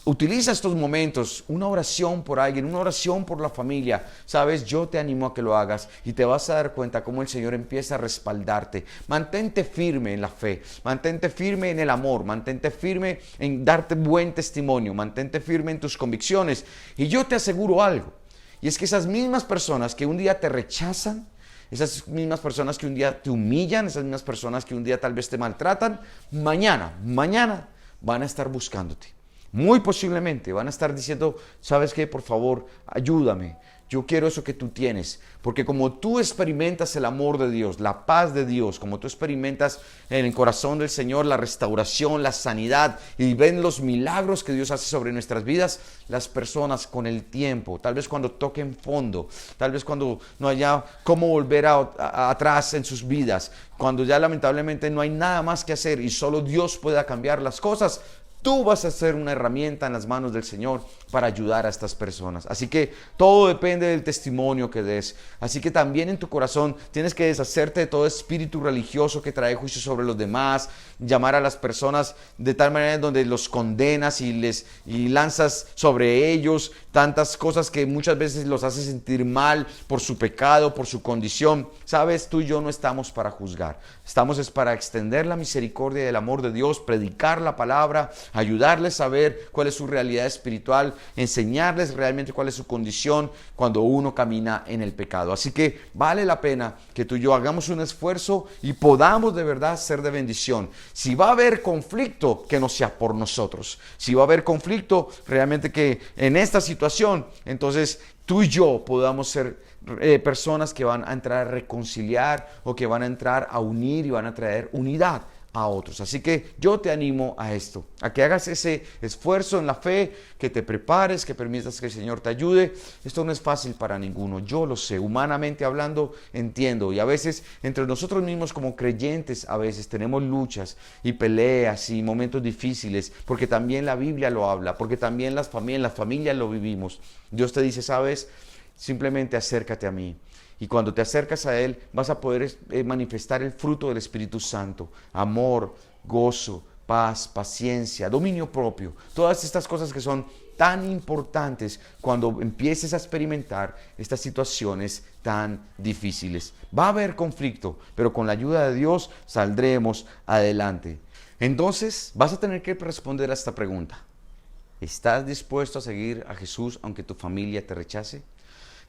utiliza estos momentos, una oración por alguien, una oración por la familia. Sabes, yo te animo a que lo hagas y te vas a dar cuenta cómo el Señor empieza a respaldarte. Mantente firme en la fe, mantente firme en el amor, mantente firme en darte buen testimonio, mantente firme en tus convicciones. Y yo te aseguro algo, y es que esas mismas personas que un día te rechazan, esas mismas personas que un día te humillan, esas mismas personas que un día tal vez te maltratan, mañana van a estar buscándote. Muy posiblemente van a estar diciendo, ¿sabes qué? Por favor, ayúdame. Yo quiero eso que tú tienes. Porque como tú experimentas el amor de Dios, la paz de Dios, como tú experimentas en el corazón del Señor la restauración, la sanidad y ven los milagros que Dios hace sobre nuestras vidas, las personas con el tiempo, tal vez cuando toquen fondo, tal vez cuando no haya cómo volver atrás en sus vidas, cuando ya lamentablemente no hay nada más que hacer y solo Dios pueda cambiar las cosas, tú vas a ser una herramienta en las manos del Señor para ayudar a estas personas. Así que todo depende del testimonio que des. Así que también en tu corazón tienes que deshacerte de todo espíritu religioso que trae juicio sobre los demás, llamar a las personas de tal manera en donde los condenas y lanzas sobre ellos tantas cosas que muchas veces los hace sentir mal por su pecado, por su condición. Sabes, tú y yo no estamos para juzgar. Estamos es para extender la misericordia y el amor de Dios, predicar la palabra, ayudarles a ver cuál es su realidad espiritual, enseñarles realmente cuál es su condición cuando uno camina en el pecado. Así que vale la pena que tú y yo hagamos un esfuerzo y podamos de verdad ser de bendición. Si va a haber conflicto, que no sea por nosotros. Si va a haber conflicto, realmente que en esta situación, entonces tú y yo podamos ser personas que van a entrar a reconciliar o que van a entrar a unir y van a traer unidad a otros. Así que yo te animo a esto, a que hagas ese esfuerzo en la fe, que te prepares, que permitas que el Señor te ayude. Esto no es fácil para ninguno, yo lo sé, humanamente hablando entiendo, y a veces entre nosotros mismos como creyentes a veces tenemos luchas y peleas y momentos difíciles, porque también la Biblia lo habla, porque también las familias lo vivimos. Dios te dice, ¿sabes? Simplemente acércate a mí. Y cuando te acercas a Él, vas a poder manifestar el fruto del Espíritu Santo. Amor, gozo, paz, paciencia, dominio propio. Todas estas cosas que son tan importantes cuando empieces a experimentar estas situaciones tan difíciles. Va a haber conflicto, pero con la ayuda de Dios saldremos adelante. Entonces, vas a tener que responder a esta pregunta. ¿Estás dispuesto a seguir a Jesús aunque tu familia te rechace?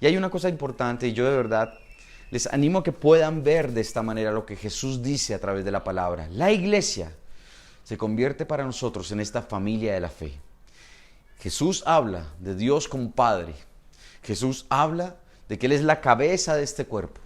Y hay una cosa importante, y yo de verdad les animo a que puedan ver de esta manera lo que Jesús dice a través de la palabra. La iglesia se convierte para nosotros en esta familia de la fe. Jesús habla de Dios como Padre. Jesús habla de que Él es la cabeza de este cuerpo.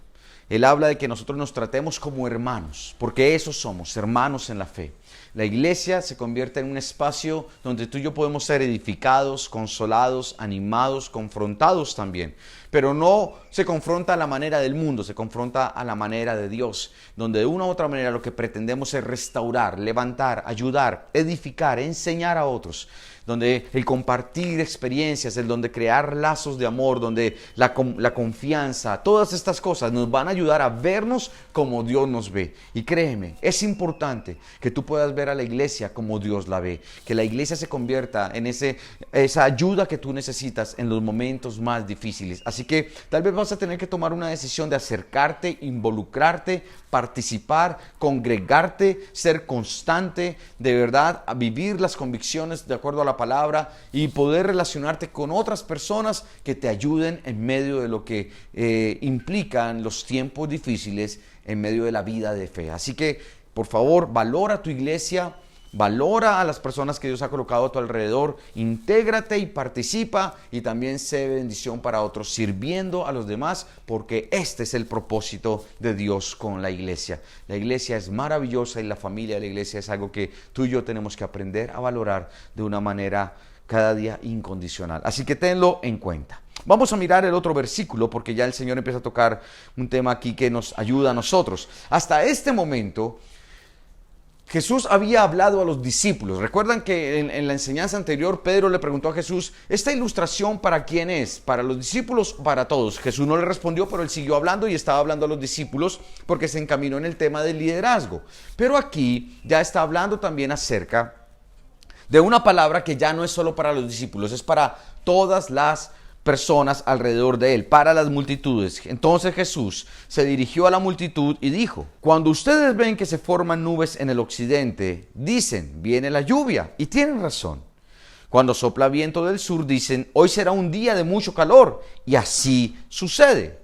Él habla de que nosotros nos tratemos como hermanos, porque esos somos, hermanos en la fe. La iglesia se convierte en un espacio donde tú y yo podemos ser edificados, consolados, animados, confrontados también. Pero no se confronta a la manera del mundo, se confronta a la manera de Dios, donde de una u otra manera lo que pretendemos es restaurar, levantar, ayudar, edificar, enseñar a otros. Donde el compartir experiencias, el donde crear lazos de amor, donde la confianza, todas estas cosas nos van a ayudar a vernos como Dios nos ve. Y créeme, es importante que tú puedas ver a la iglesia como Dios la ve, que la iglesia se convierta en esa ayuda que tú necesitas en los momentos más difíciles. Así que tal vez vas a tener que tomar una decisión de acercarte, involucrarte, participar, congregarte, ser constante, de verdad, a vivir las convicciones de acuerdo a la palabra y poder relacionarte con otras personas que te ayuden en medio de lo que implican los tiempos difíciles en medio de la vida de fe. Así que, por favor, valora tu iglesia, valora a las personas que Dios ha colocado a tu alrededor, intégrate y participa y también sé bendición para otros, sirviendo a los demás, porque este es el propósito de Dios con la iglesia. La iglesia es maravillosa y la familia de la iglesia es algo que tú y yo tenemos que aprender a valorar de una manera cada día incondicional. Así que tenlo en cuenta. Vamos a mirar el otro versículo porque ya el Señor empieza a tocar un tema aquí que nos ayuda a nosotros. Hasta este momento Jesús había hablado a los discípulos. Recuerdan que en la enseñanza anterior Pedro le preguntó a Jesús, ¿esta ilustración para quién es? ¿Para los discípulos o para todos? Jesús no le respondió, pero él siguió hablando y estaba hablando a los discípulos porque se encaminó en el tema del liderazgo. Pero aquí ya está hablando también acerca de una palabra que ya no es solo para los discípulos, es para todas las personas alrededor de él, para las multitudes. Entonces Jesús se dirigió a la multitud y dijo, cuando ustedes ven que se forman nubes en el occidente, dicen, viene la lluvia, y tienen razón. Cuando sopla viento del sur, dicen, hoy será un día de mucho calor, y así sucede.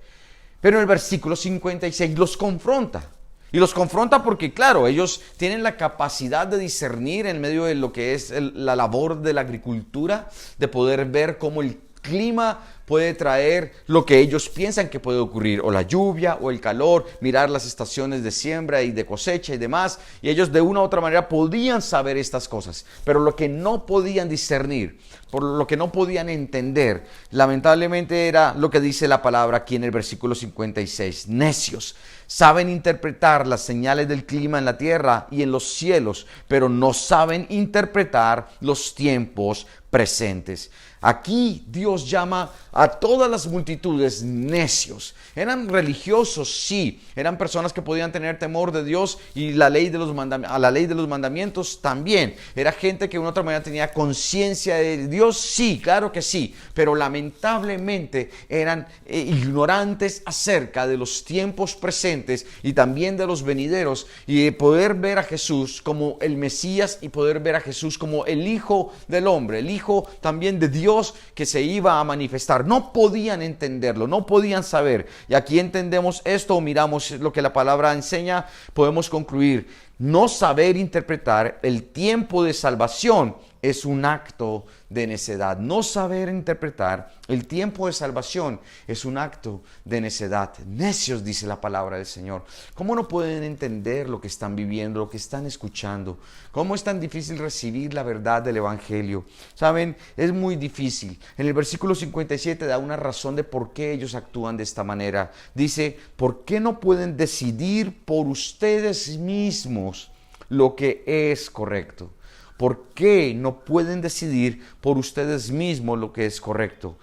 Pero en el versículo 56 los confronta. Y los confronta porque, claro, ellos tienen la capacidad de discernir en medio de lo que es la labor de la agricultura, de poder ver cómo el clima puede traer lo que ellos piensan que puede ocurrir, o la lluvia o el calor, mirar las estaciones de siembra y de cosecha y demás, y ellos de una u otra manera podían saber estas cosas, pero lo que no podían discernir, por lo que no podían entender, lamentablemente era lo que dice la palabra aquí en el versículo 56, necios, saben interpretar las señales del clima en la tierra y en los cielos, pero no saben interpretar los tiempos presentes. Aquí Dios llama a todas las multitudes necios. Eran religiosos, sí. Eran personas que podían tener temor de Dios y la ley de los mandamientos también. Era gente que de una otra manera tenía conciencia de Dios, sí, claro que sí. Pero lamentablemente eran ignorantes acerca de los tiempos presentes y también de los venideros, y de poder ver a Jesús como el Mesías y poder ver a Jesús como el Hijo del Hombre, el Hijo también de Dios que se iba a manifestar. No podían entenderlo, no podían saber. Y aquí entendemos esto, o miramos lo que la palabra enseña, podemos concluir. No saber interpretar el tiempo de salvación es un acto de necedad. No saber interpretar el tiempo de salvación es un acto de necedad. Necios, dice la palabra del Señor. ¿Cómo no pueden entender lo que están viviendo, lo que están escuchando? ¿Cómo es tan difícil recibir la verdad del Evangelio? Saben, es muy difícil. En el versículo 57 da una razón de por qué ellos actúan de esta manera. Dice, ¿por qué no pueden decidir por ustedes mismos lo que es correcto? ¿Por qué no pueden decidir por ustedes mismos lo que es correcto?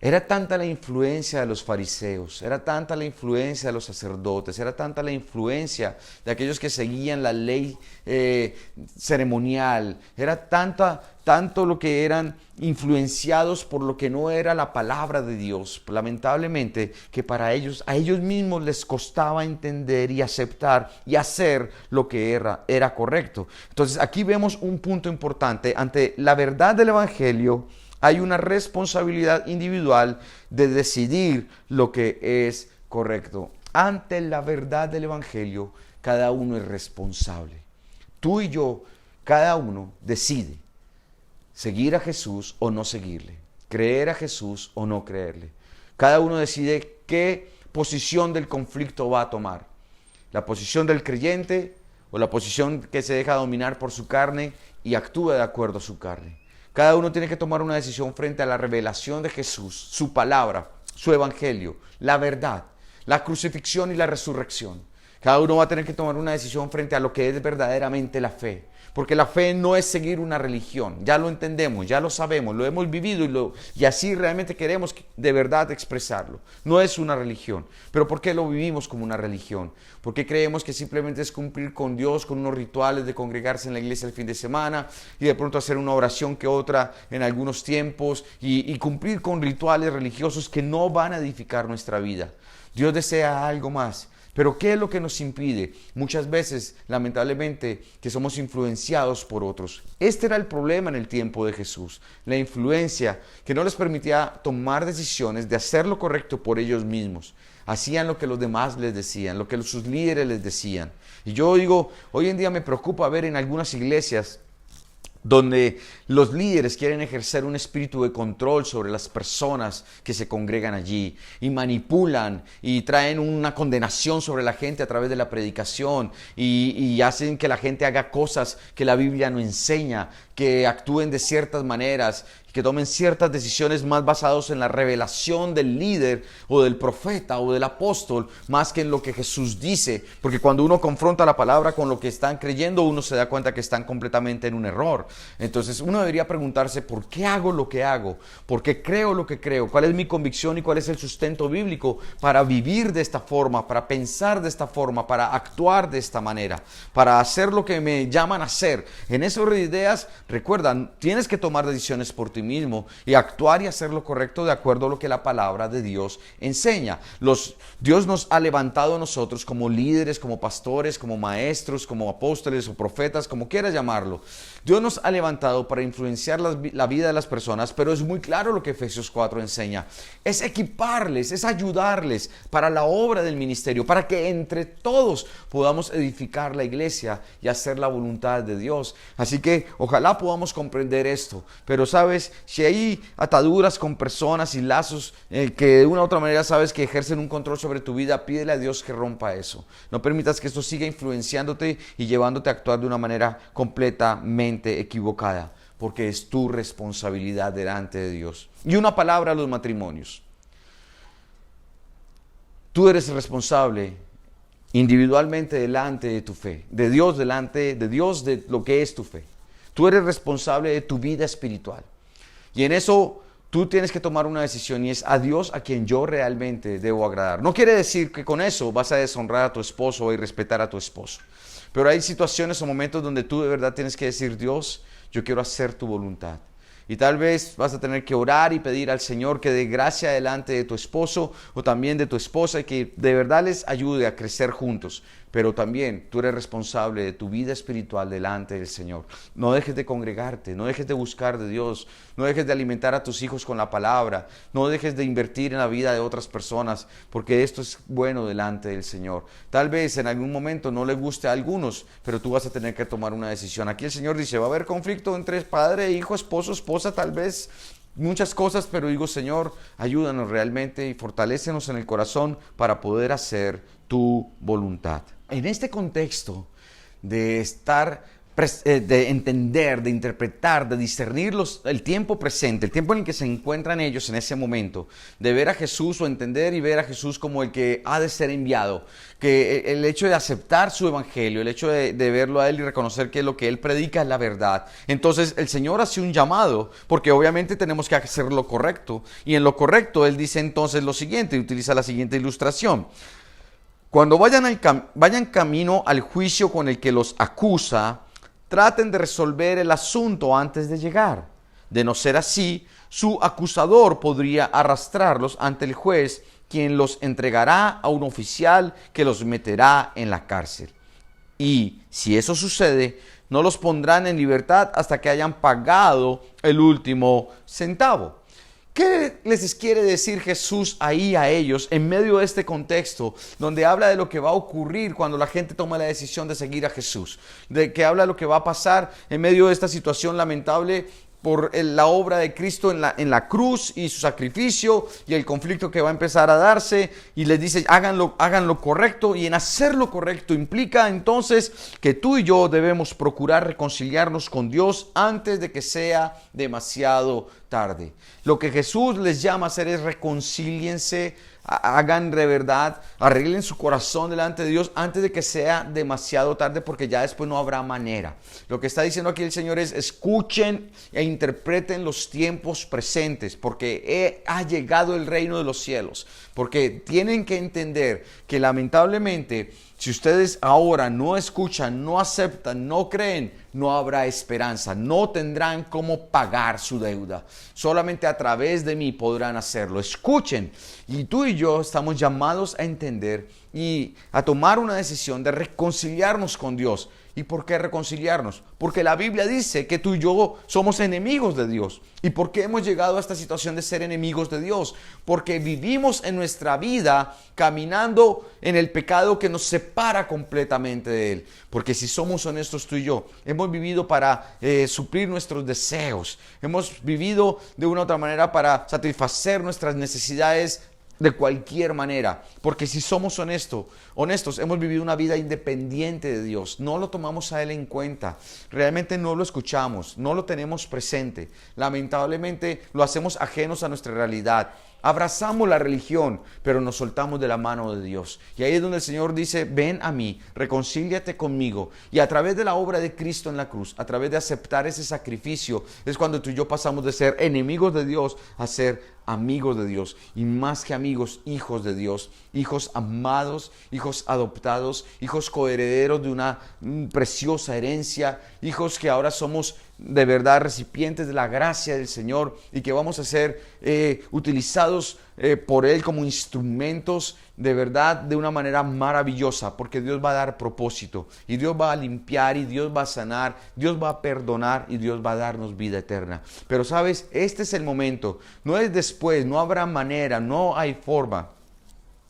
Era tanta la influencia de los fariseos, era tanta la influencia de los sacerdotes, era tanta la influencia de aquellos que seguían la ley ceremonial, era tanto lo que eran influenciados por lo que no era la palabra de Dios, lamentablemente, que para ellos, a ellos mismos les costaba entender y aceptar y hacer lo que era correcto. Entonces aquí vemos un punto importante. Ante la verdad del Evangelio hay una responsabilidad individual de decidir lo que es correcto. Ante la verdad del Evangelio, cada uno es responsable. Tú y yo, cada uno decide seguir a Jesús o no seguirle, creer a Jesús o no creerle. Cada uno decide qué posición del conflicto va a tomar. La posición del creyente o la posición que se deja dominar por su carne y actúa de acuerdo a su carne. Cada uno tiene que tomar una decisión frente a la revelación de Jesús, su palabra, su evangelio, la verdad, la crucifixión y la resurrección. Cada uno va a tener que tomar una decisión frente a lo que es verdaderamente la fe. Porque la fe no es seguir una religión, ya lo entendemos, ya lo sabemos, lo hemos vivido y así realmente queremos de verdad expresarlo. No es una religión, pero ¿por qué lo vivimos como una religión? Porque creemos que simplemente es cumplir con Dios, con unos rituales de congregarse en la iglesia el fin de semana y de pronto hacer una oración que otra en algunos tiempos y cumplir con rituales religiosos que no van a edificar nuestra vida. Dios desea algo más. Pero ¿qué es lo que nos impide? Muchas veces, lamentablemente, que somos influenciados por otros. Este era el problema en el tiempo de Jesús. La influencia que no les permitía tomar decisiones de hacer lo correcto por ellos mismos. Hacían lo que los demás les decían, lo que sus líderes les decían. Y yo digo, hoy en día me preocupa ver en algunas iglesias donde los líderes quieren ejercer un espíritu de control sobre las personas que se congregan allí y manipulan y traen una condenación sobre la gente a través de la predicación y hacen que la gente haga cosas que la Biblia no enseña, que actúen de ciertas maneras, que tomen ciertas decisiones más basadas en la revelación del líder o del profeta o del apóstol, más que en lo que Jesús dice. Porque cuando uno confronta la palabra con lo que están creyendo, uno se da cuenta que están completamente en un error. Entonces uno debería preguntarse, ¿por qué hago lo que hago? ¿Por qué creo lo que creo? ¿Cuál es mi convicción y cuál es el sustento bíblico para vivir de esta forma, para pensar de esta forma, para actuar de esta manera, para hacer lo que me llaman a hacer? En ese orden de ideas, recuerda, tienes que tomar decisiones por ti mismo y actuar y hacer lo correcto de acuerdo a lo que la palabra de Dios enseña. Dios nos ha levantado a nosotros como líderes, como pastores, como maestros, como apóstoles o profetas, como quieras llamarlo. Dios nos ha levantado para influenciar la vida de las personas, pero es muy claro lo que Efesios 4 enseña. Es equiparles, es ayudarles para la obra del ministerio, para que entre todos podamos edificar la iglesia y hacer la voluntad de Dios. Así que ojalá podamos comprender esto, pero sabes, si hay ataduras con personas y lazos que de una u otra manera sabes que ejercen un control sobre tu vida, pídele a Dios que rompa eso. No permitas que esto siga influenciándote y llevándote a actuar de una manera completamente equivocada, porque es tu responsabilidad delante de Dios. Y una palabra a los matrimonios. Tú eres responsable individualmente delante de tu fe, de Dios delante de Dios, de lo que es tu fe. Tú eres responsable de tu vida espiritual. Y en eso tú tienes que tomar una decisión y es a Dios a quien yo realmente debo agradar. No quiere decir que con eso vas a deshonrar a tu esposo o irrespetar a tu esposo. Pero hay situaciones o momentos donde tú de verdad tienes que decir, Dios, yo quiero hacer tu voluntad. Y tal vez vas a tener que orar y pedir al Señor que dé gracia delante de tu esposo o también de tu esposa y que de verdad les ayude a crecer juntos. Pero también tú eres responsable de tu vida espiritual delante del Señor. No dejes de congregarte, no dejes de buscar de Dios, no dejes de alimentar a tus hijos con la palabra, no dejes de invertir en la vida de otras personas, porque esto es bueno delante del Señor. Tal vez en algún momento no le guste a algunos, pero tú vas a tener que tomar una decisión. Aquí el Señor dice, va a haber conflicto entre padre, hijo, esposo, esposa, tal vez muchas cosas, pero digo, Señor, ayúdanos realmente y fortalécenos en el corazón para poder hacer tu voluntad. En este contexto de estar de entender, de interpretar, de discernir el tiempo presente, el tiempo en el que se encuentran ellos en ese momento, de ver a Jesús o entender y ver a Jesús como el que ha de ser enviado, que el hecho de aceptar su evangelio, el hecho de verlo a Él y reconocer que lo que Él predica es la verdad. Entonces el Señor hace un llamado, porque obviamente tenemos que hacer lo correcto, y en lo correcto Él dice entonces lo siguiente, utiliza la siguiente ilustración. Cuando vayan camino al juicio con el que los acusa, traten de resolver el asunto antes de llegar. De no ser así, su acusador podría arrastrarlos ante el juez, quien los entregará a un oficial que los meterá en la cárcel. Y si eso sucede, no los pondrán en libertad hasta que hayan pagado el último centavo. ¿Qué les quiere decir Jesús ahí a ellos en medio de este contexto donde habla de lo que va a ocurrir cuando la gente toma la decisión de seguir a Jesús? De que habla de lo que va a pasar en medio de esta situación lamentable por la obra de Cristo en la cruz y su sacrificio y el conflicto que va a empezar a darse, y les dice hagan lo correcto, y en hacer lo correcto implica entonces que tú y yo debemos procurar reconciliarnos con Dios antes de que sea demasiado tarde. Lo que Jesús les llama a hacer es reconcíliense, hagan de verdad, arreglen su corazón delante de Dios antes de que sea demasiado tarde, porque ya después no habrá manera. Lo que está diciendo aquí el Señor es: escuchen e interpreten los tiempos presentes, porque ha llegado el reino de los cielos, porque tienen que entender que lamentablemente si ustedes ahora no escuchan, no aceptan, no creen, no habrá esperanza, no tendrán cómo pagar su deuda. Solamente a través de mí podrán hacerlo. Escuchen, y tú y yo estamos llamados a entender y a tomar una decisión de reconciliarnos con Dios. ¿Y por qué reconciliarnos? Porque la Biblia dice que tú y yo somos enemigos de Dios. ¿Y por qué hemos llegado a esta situación de ser enemigos de Dios? Porque vivimos en nuestra vida caminando en el pecado que nos separa completamente de Él. Porque si somos honestos tú y yo, hemos vivido para suplir nuestros deseos. Hemos vivido de una u otra manera para satisfacer nuestras necesidades de cualquier manera, porque si somos honestos, hemos vivido una vida independiente de Dios, no lo tomamos a Él en cuenta, realmente no lo escuchamos, no lo tenemos presente, lamentablemente lo hacemos ajenos a nuestra realidad. Abrazamos la religión, pero nos soltamos de la mano de Dios. Y ahí es donde el Señor dice: ven a mí, reconcíliate conmigo. Y a través de la obra de Cristo en la cruz, a través de aceptar ese sacrificio, es cuando tú y yo pasamos de ser enemigos de Dios a ser amigos de Dios. Y más que amigos, hijos de Dios, hijos amados, hijos adoptados, hijos coherederos de una preciosa herencia, hijos que ahora somos de verdad recipientes de la gracia del Señor y que vamos a ser utilizados por Él como instrumentos de verdad de una manera maravillosa, porque Dios va a dar propósito y Dios va a limpiar y Dios va a sanar, Dios va a perdonar y Dios va a darnos vida eterna. Pero sabes, este es el momento, no es después, no habrá manera, no hay forma.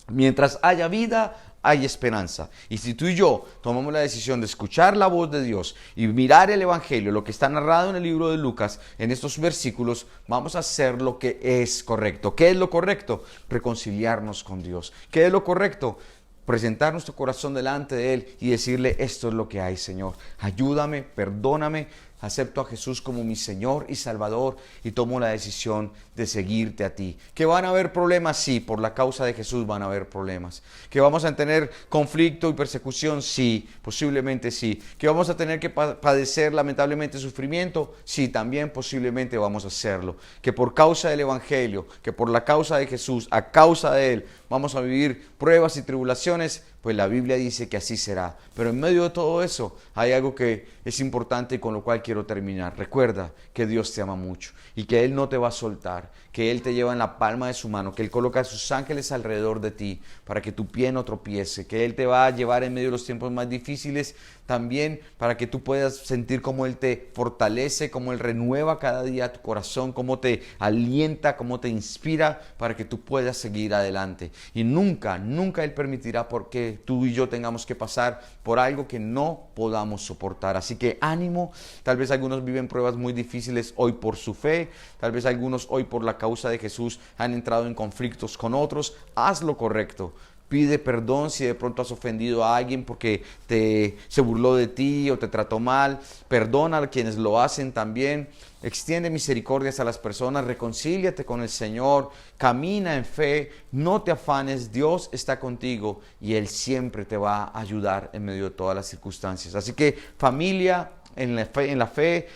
Mientras haya vida, hay esperanza. Y si tú y yo tomamos la decisión de escuchar la voz de Dios y mirar el Evangelio, lo que está narrado en el libro de Lucas, en estos versículos, vamos a hacer lo que es correcto. ¿Qué es lo correcto? Reconciliarnos con Dios. ¿Qué es lo correcto? Presentar nuestro corazón delante de Él y decirle: esto es lo que hay, Señor. Ayúdame, perdóname. Acepto a Jesús como mi Señor y Salvador y tomo la decisión de seguirte a ti. ¿Que van a haber problemas? Sí, por la causa de Jesús van a haber problemas. ¿Que vamos a tener conflicto y persecución? Sí, posiblemente sí. ¿Que vamos a tener que padecer lamentablemente sufrimiento? Sí, también posiblemente vamos a hacerlo. ¿Que por causa del Evangelio, que por la causa de Jesús, a causa de Él, vamos a vivir pruebas y tribulaciones? Pues la Biblia dice que así será. Pero en medio de todo eso hay algo que es importante y con lo cual quiero terminar. Recuerda que Dios te ama mucho y que Él no te va a soltar, que Él te lleva en la palma de su mano, que Él coloca a sus ángeles alrededor de ti para que tu pie no tropiece, que Él te va a llevar en medio de los tiempos más difíciles también para que tú puedas sentir cómo Él te fortalece, cómo Él renueva cada día tu corazón, cómo te alienta, cómo te inspira para que tú puedas seguir adelante. Y nunca Él permitirá porque tú y yo tengamos que pasar por algo que no podamos soportar. Así que ánimo. Tal vez algunos viven pruebas muy difíciles hoy por su fe, tal vez algunos hoy por la causa de Jesús han entrado en conflictos con otros. Haz lo correcto. Pide perdón si de pronto has ofendido a alguien porque se burló de ti o te trató mal. Perdona a quienes lo hacen también. Extiende misericordias a las personas, reconcíliate con el Señor, camina en fe, no te afanes, Dios está contigo y Él siempre te va a ayudar en medio de todas las circunstancias. Así que familia, en la fe,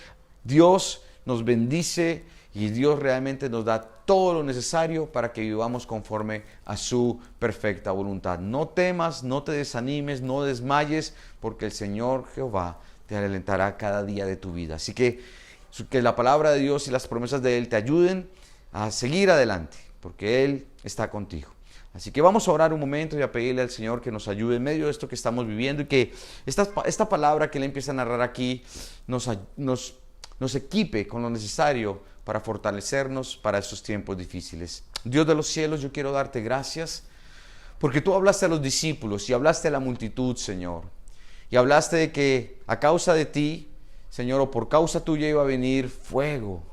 Dios nos bendice y Dios realmente nos da todo lo necesario para que vivamos conforme a su perfecta voluntad. No temas, no te desanimes, no desmayes, porque el Señor Jehová te alentará cada día de tu vida. Así que la palabra de Dios y las promesas de Él te ayuden a seguir adelante, porque Él está contigo. Así que vamos a orar un momento y a pedirle al Señor que nos ayude en medio de esto que estamos viviendo y que esta palabra que Él empieza a narrar aquí nos equipe con lo necesario para fortalecernos para estos tiempos difíciles. Dios de los cielos, yo quiero darte gracias porque tú hablaste a los discípulos y hablaste a la multitud, Señor, y hablaste de que a causa de ti, Señor, o por causa tuya iba a venir fuego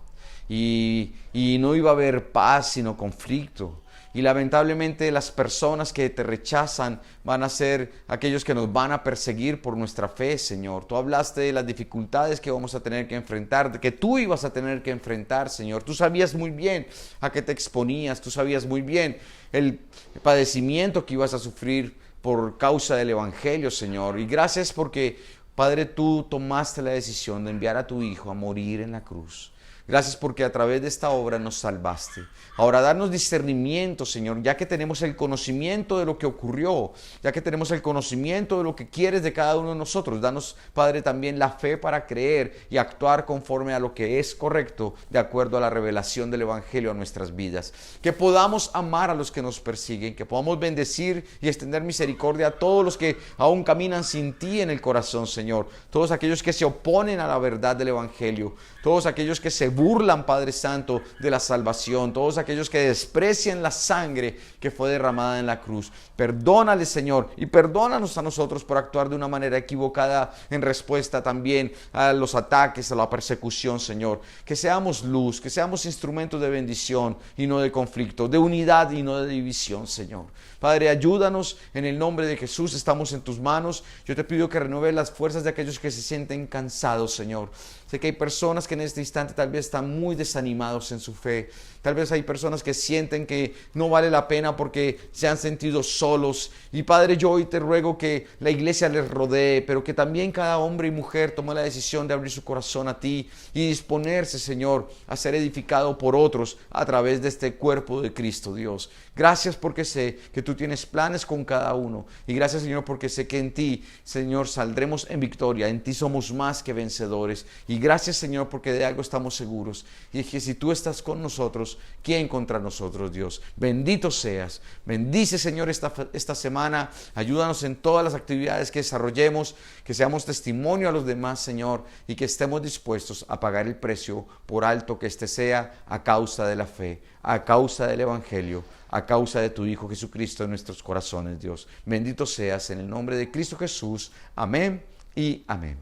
y no iba a haber paz sino conflicto. Y lamentablemente las personas que te rechazan van a ser aquellos que nos van a perseguir por nuestra fe, Señor. Tú hablaste de las dificultades que vamos a tener que enfrentar, de que tú ibas a tener que enfrentar, Señor. Tú sabías muy bien a qué te exponías, tú sabías muy bien el padecimiento que ibas a sufrir por causa del Evangelio, Señor. Y gracias porque, Padre, tú tomaste la decisión de enviar a tu Hijo a morir en la cruz. Gracias porque a través de esta obra nos salvaste. Ahora, darnos discernimiento, Señor, ya que tenemos el conocimiento de lo que ocurrió, ya que tenemos el conocimiento de lo que quieres de cada uno de nosotros. Danos, Padre, también la fe para creer y actuar conforme a lo que es correcto, de acuerdo a la revelación del Evangelio a nuestras vidas. Que podamos amar a los que nos persiguen, que podamos bendecir y extender misericordia a todos los que aún caminan sin ti en el corazón, Señor. Todos aquellos que se oponen a la verdad del Evangelio, todos aquellos que se burlan, Padre Santo, de la salvación, todos aquellos que desprecian la sangre que fue derramada en la cruz. Perdónales, Señor, y perdónanos a nosotros por actuar de una manera equivocada en respuesta también a los ataques, a la persecución, Señor. Que seamos luz, que seamos instrumentos de bendición y no de conflicto, de unidad y no de división, Señor. Padre, ayúdanos en el nombre de Jesús, estamos en tus manos. Yo te pido que renueves las fuerzas de aquellos que se sienten cansados, Señor. Sé que hay personas que en este instante tal vez están muy desanimados en su fe. Tal vez hay personas que sienten que no vale la pena porque se han sentido solos. Y Padre, yo hoy te ruego que la iglesia les rodee, pero que también cada hombre y mujer tome la decisión de abrir su corazón a ti y disponerse, Señor, a ser edificado por otros a través de este cuerpo de Cristo, Dios. Gracias porque sé que tú tienes planes con cada uno. Y gracias, Señor, porque sé que en ti, Señor, saldremos en victoria. En ti somos más que vencedores. Y gracias, Señor, porque de algo estamos seguros. Y es que si tú estás con nosotros, ¿quién contra nosotros, Dios? Bendito seas. Bendice, Señor, esta semana. Ayúdanos en todas las actividades que desarrollemos, que seamos testimonio a los demás, Señor, y que estemos dispuestos a pagar el precio, por alto que este sea, a causa de la fe, a causa del Evangelio, a causa de tu Hijo Jesucristo en nuestros corazones, Dios. Bendito seas en el nombre de Cristo Jesús. Amén y amén.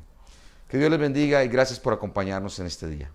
Que Dios les bendiga y gracias por acompañarnos en este día.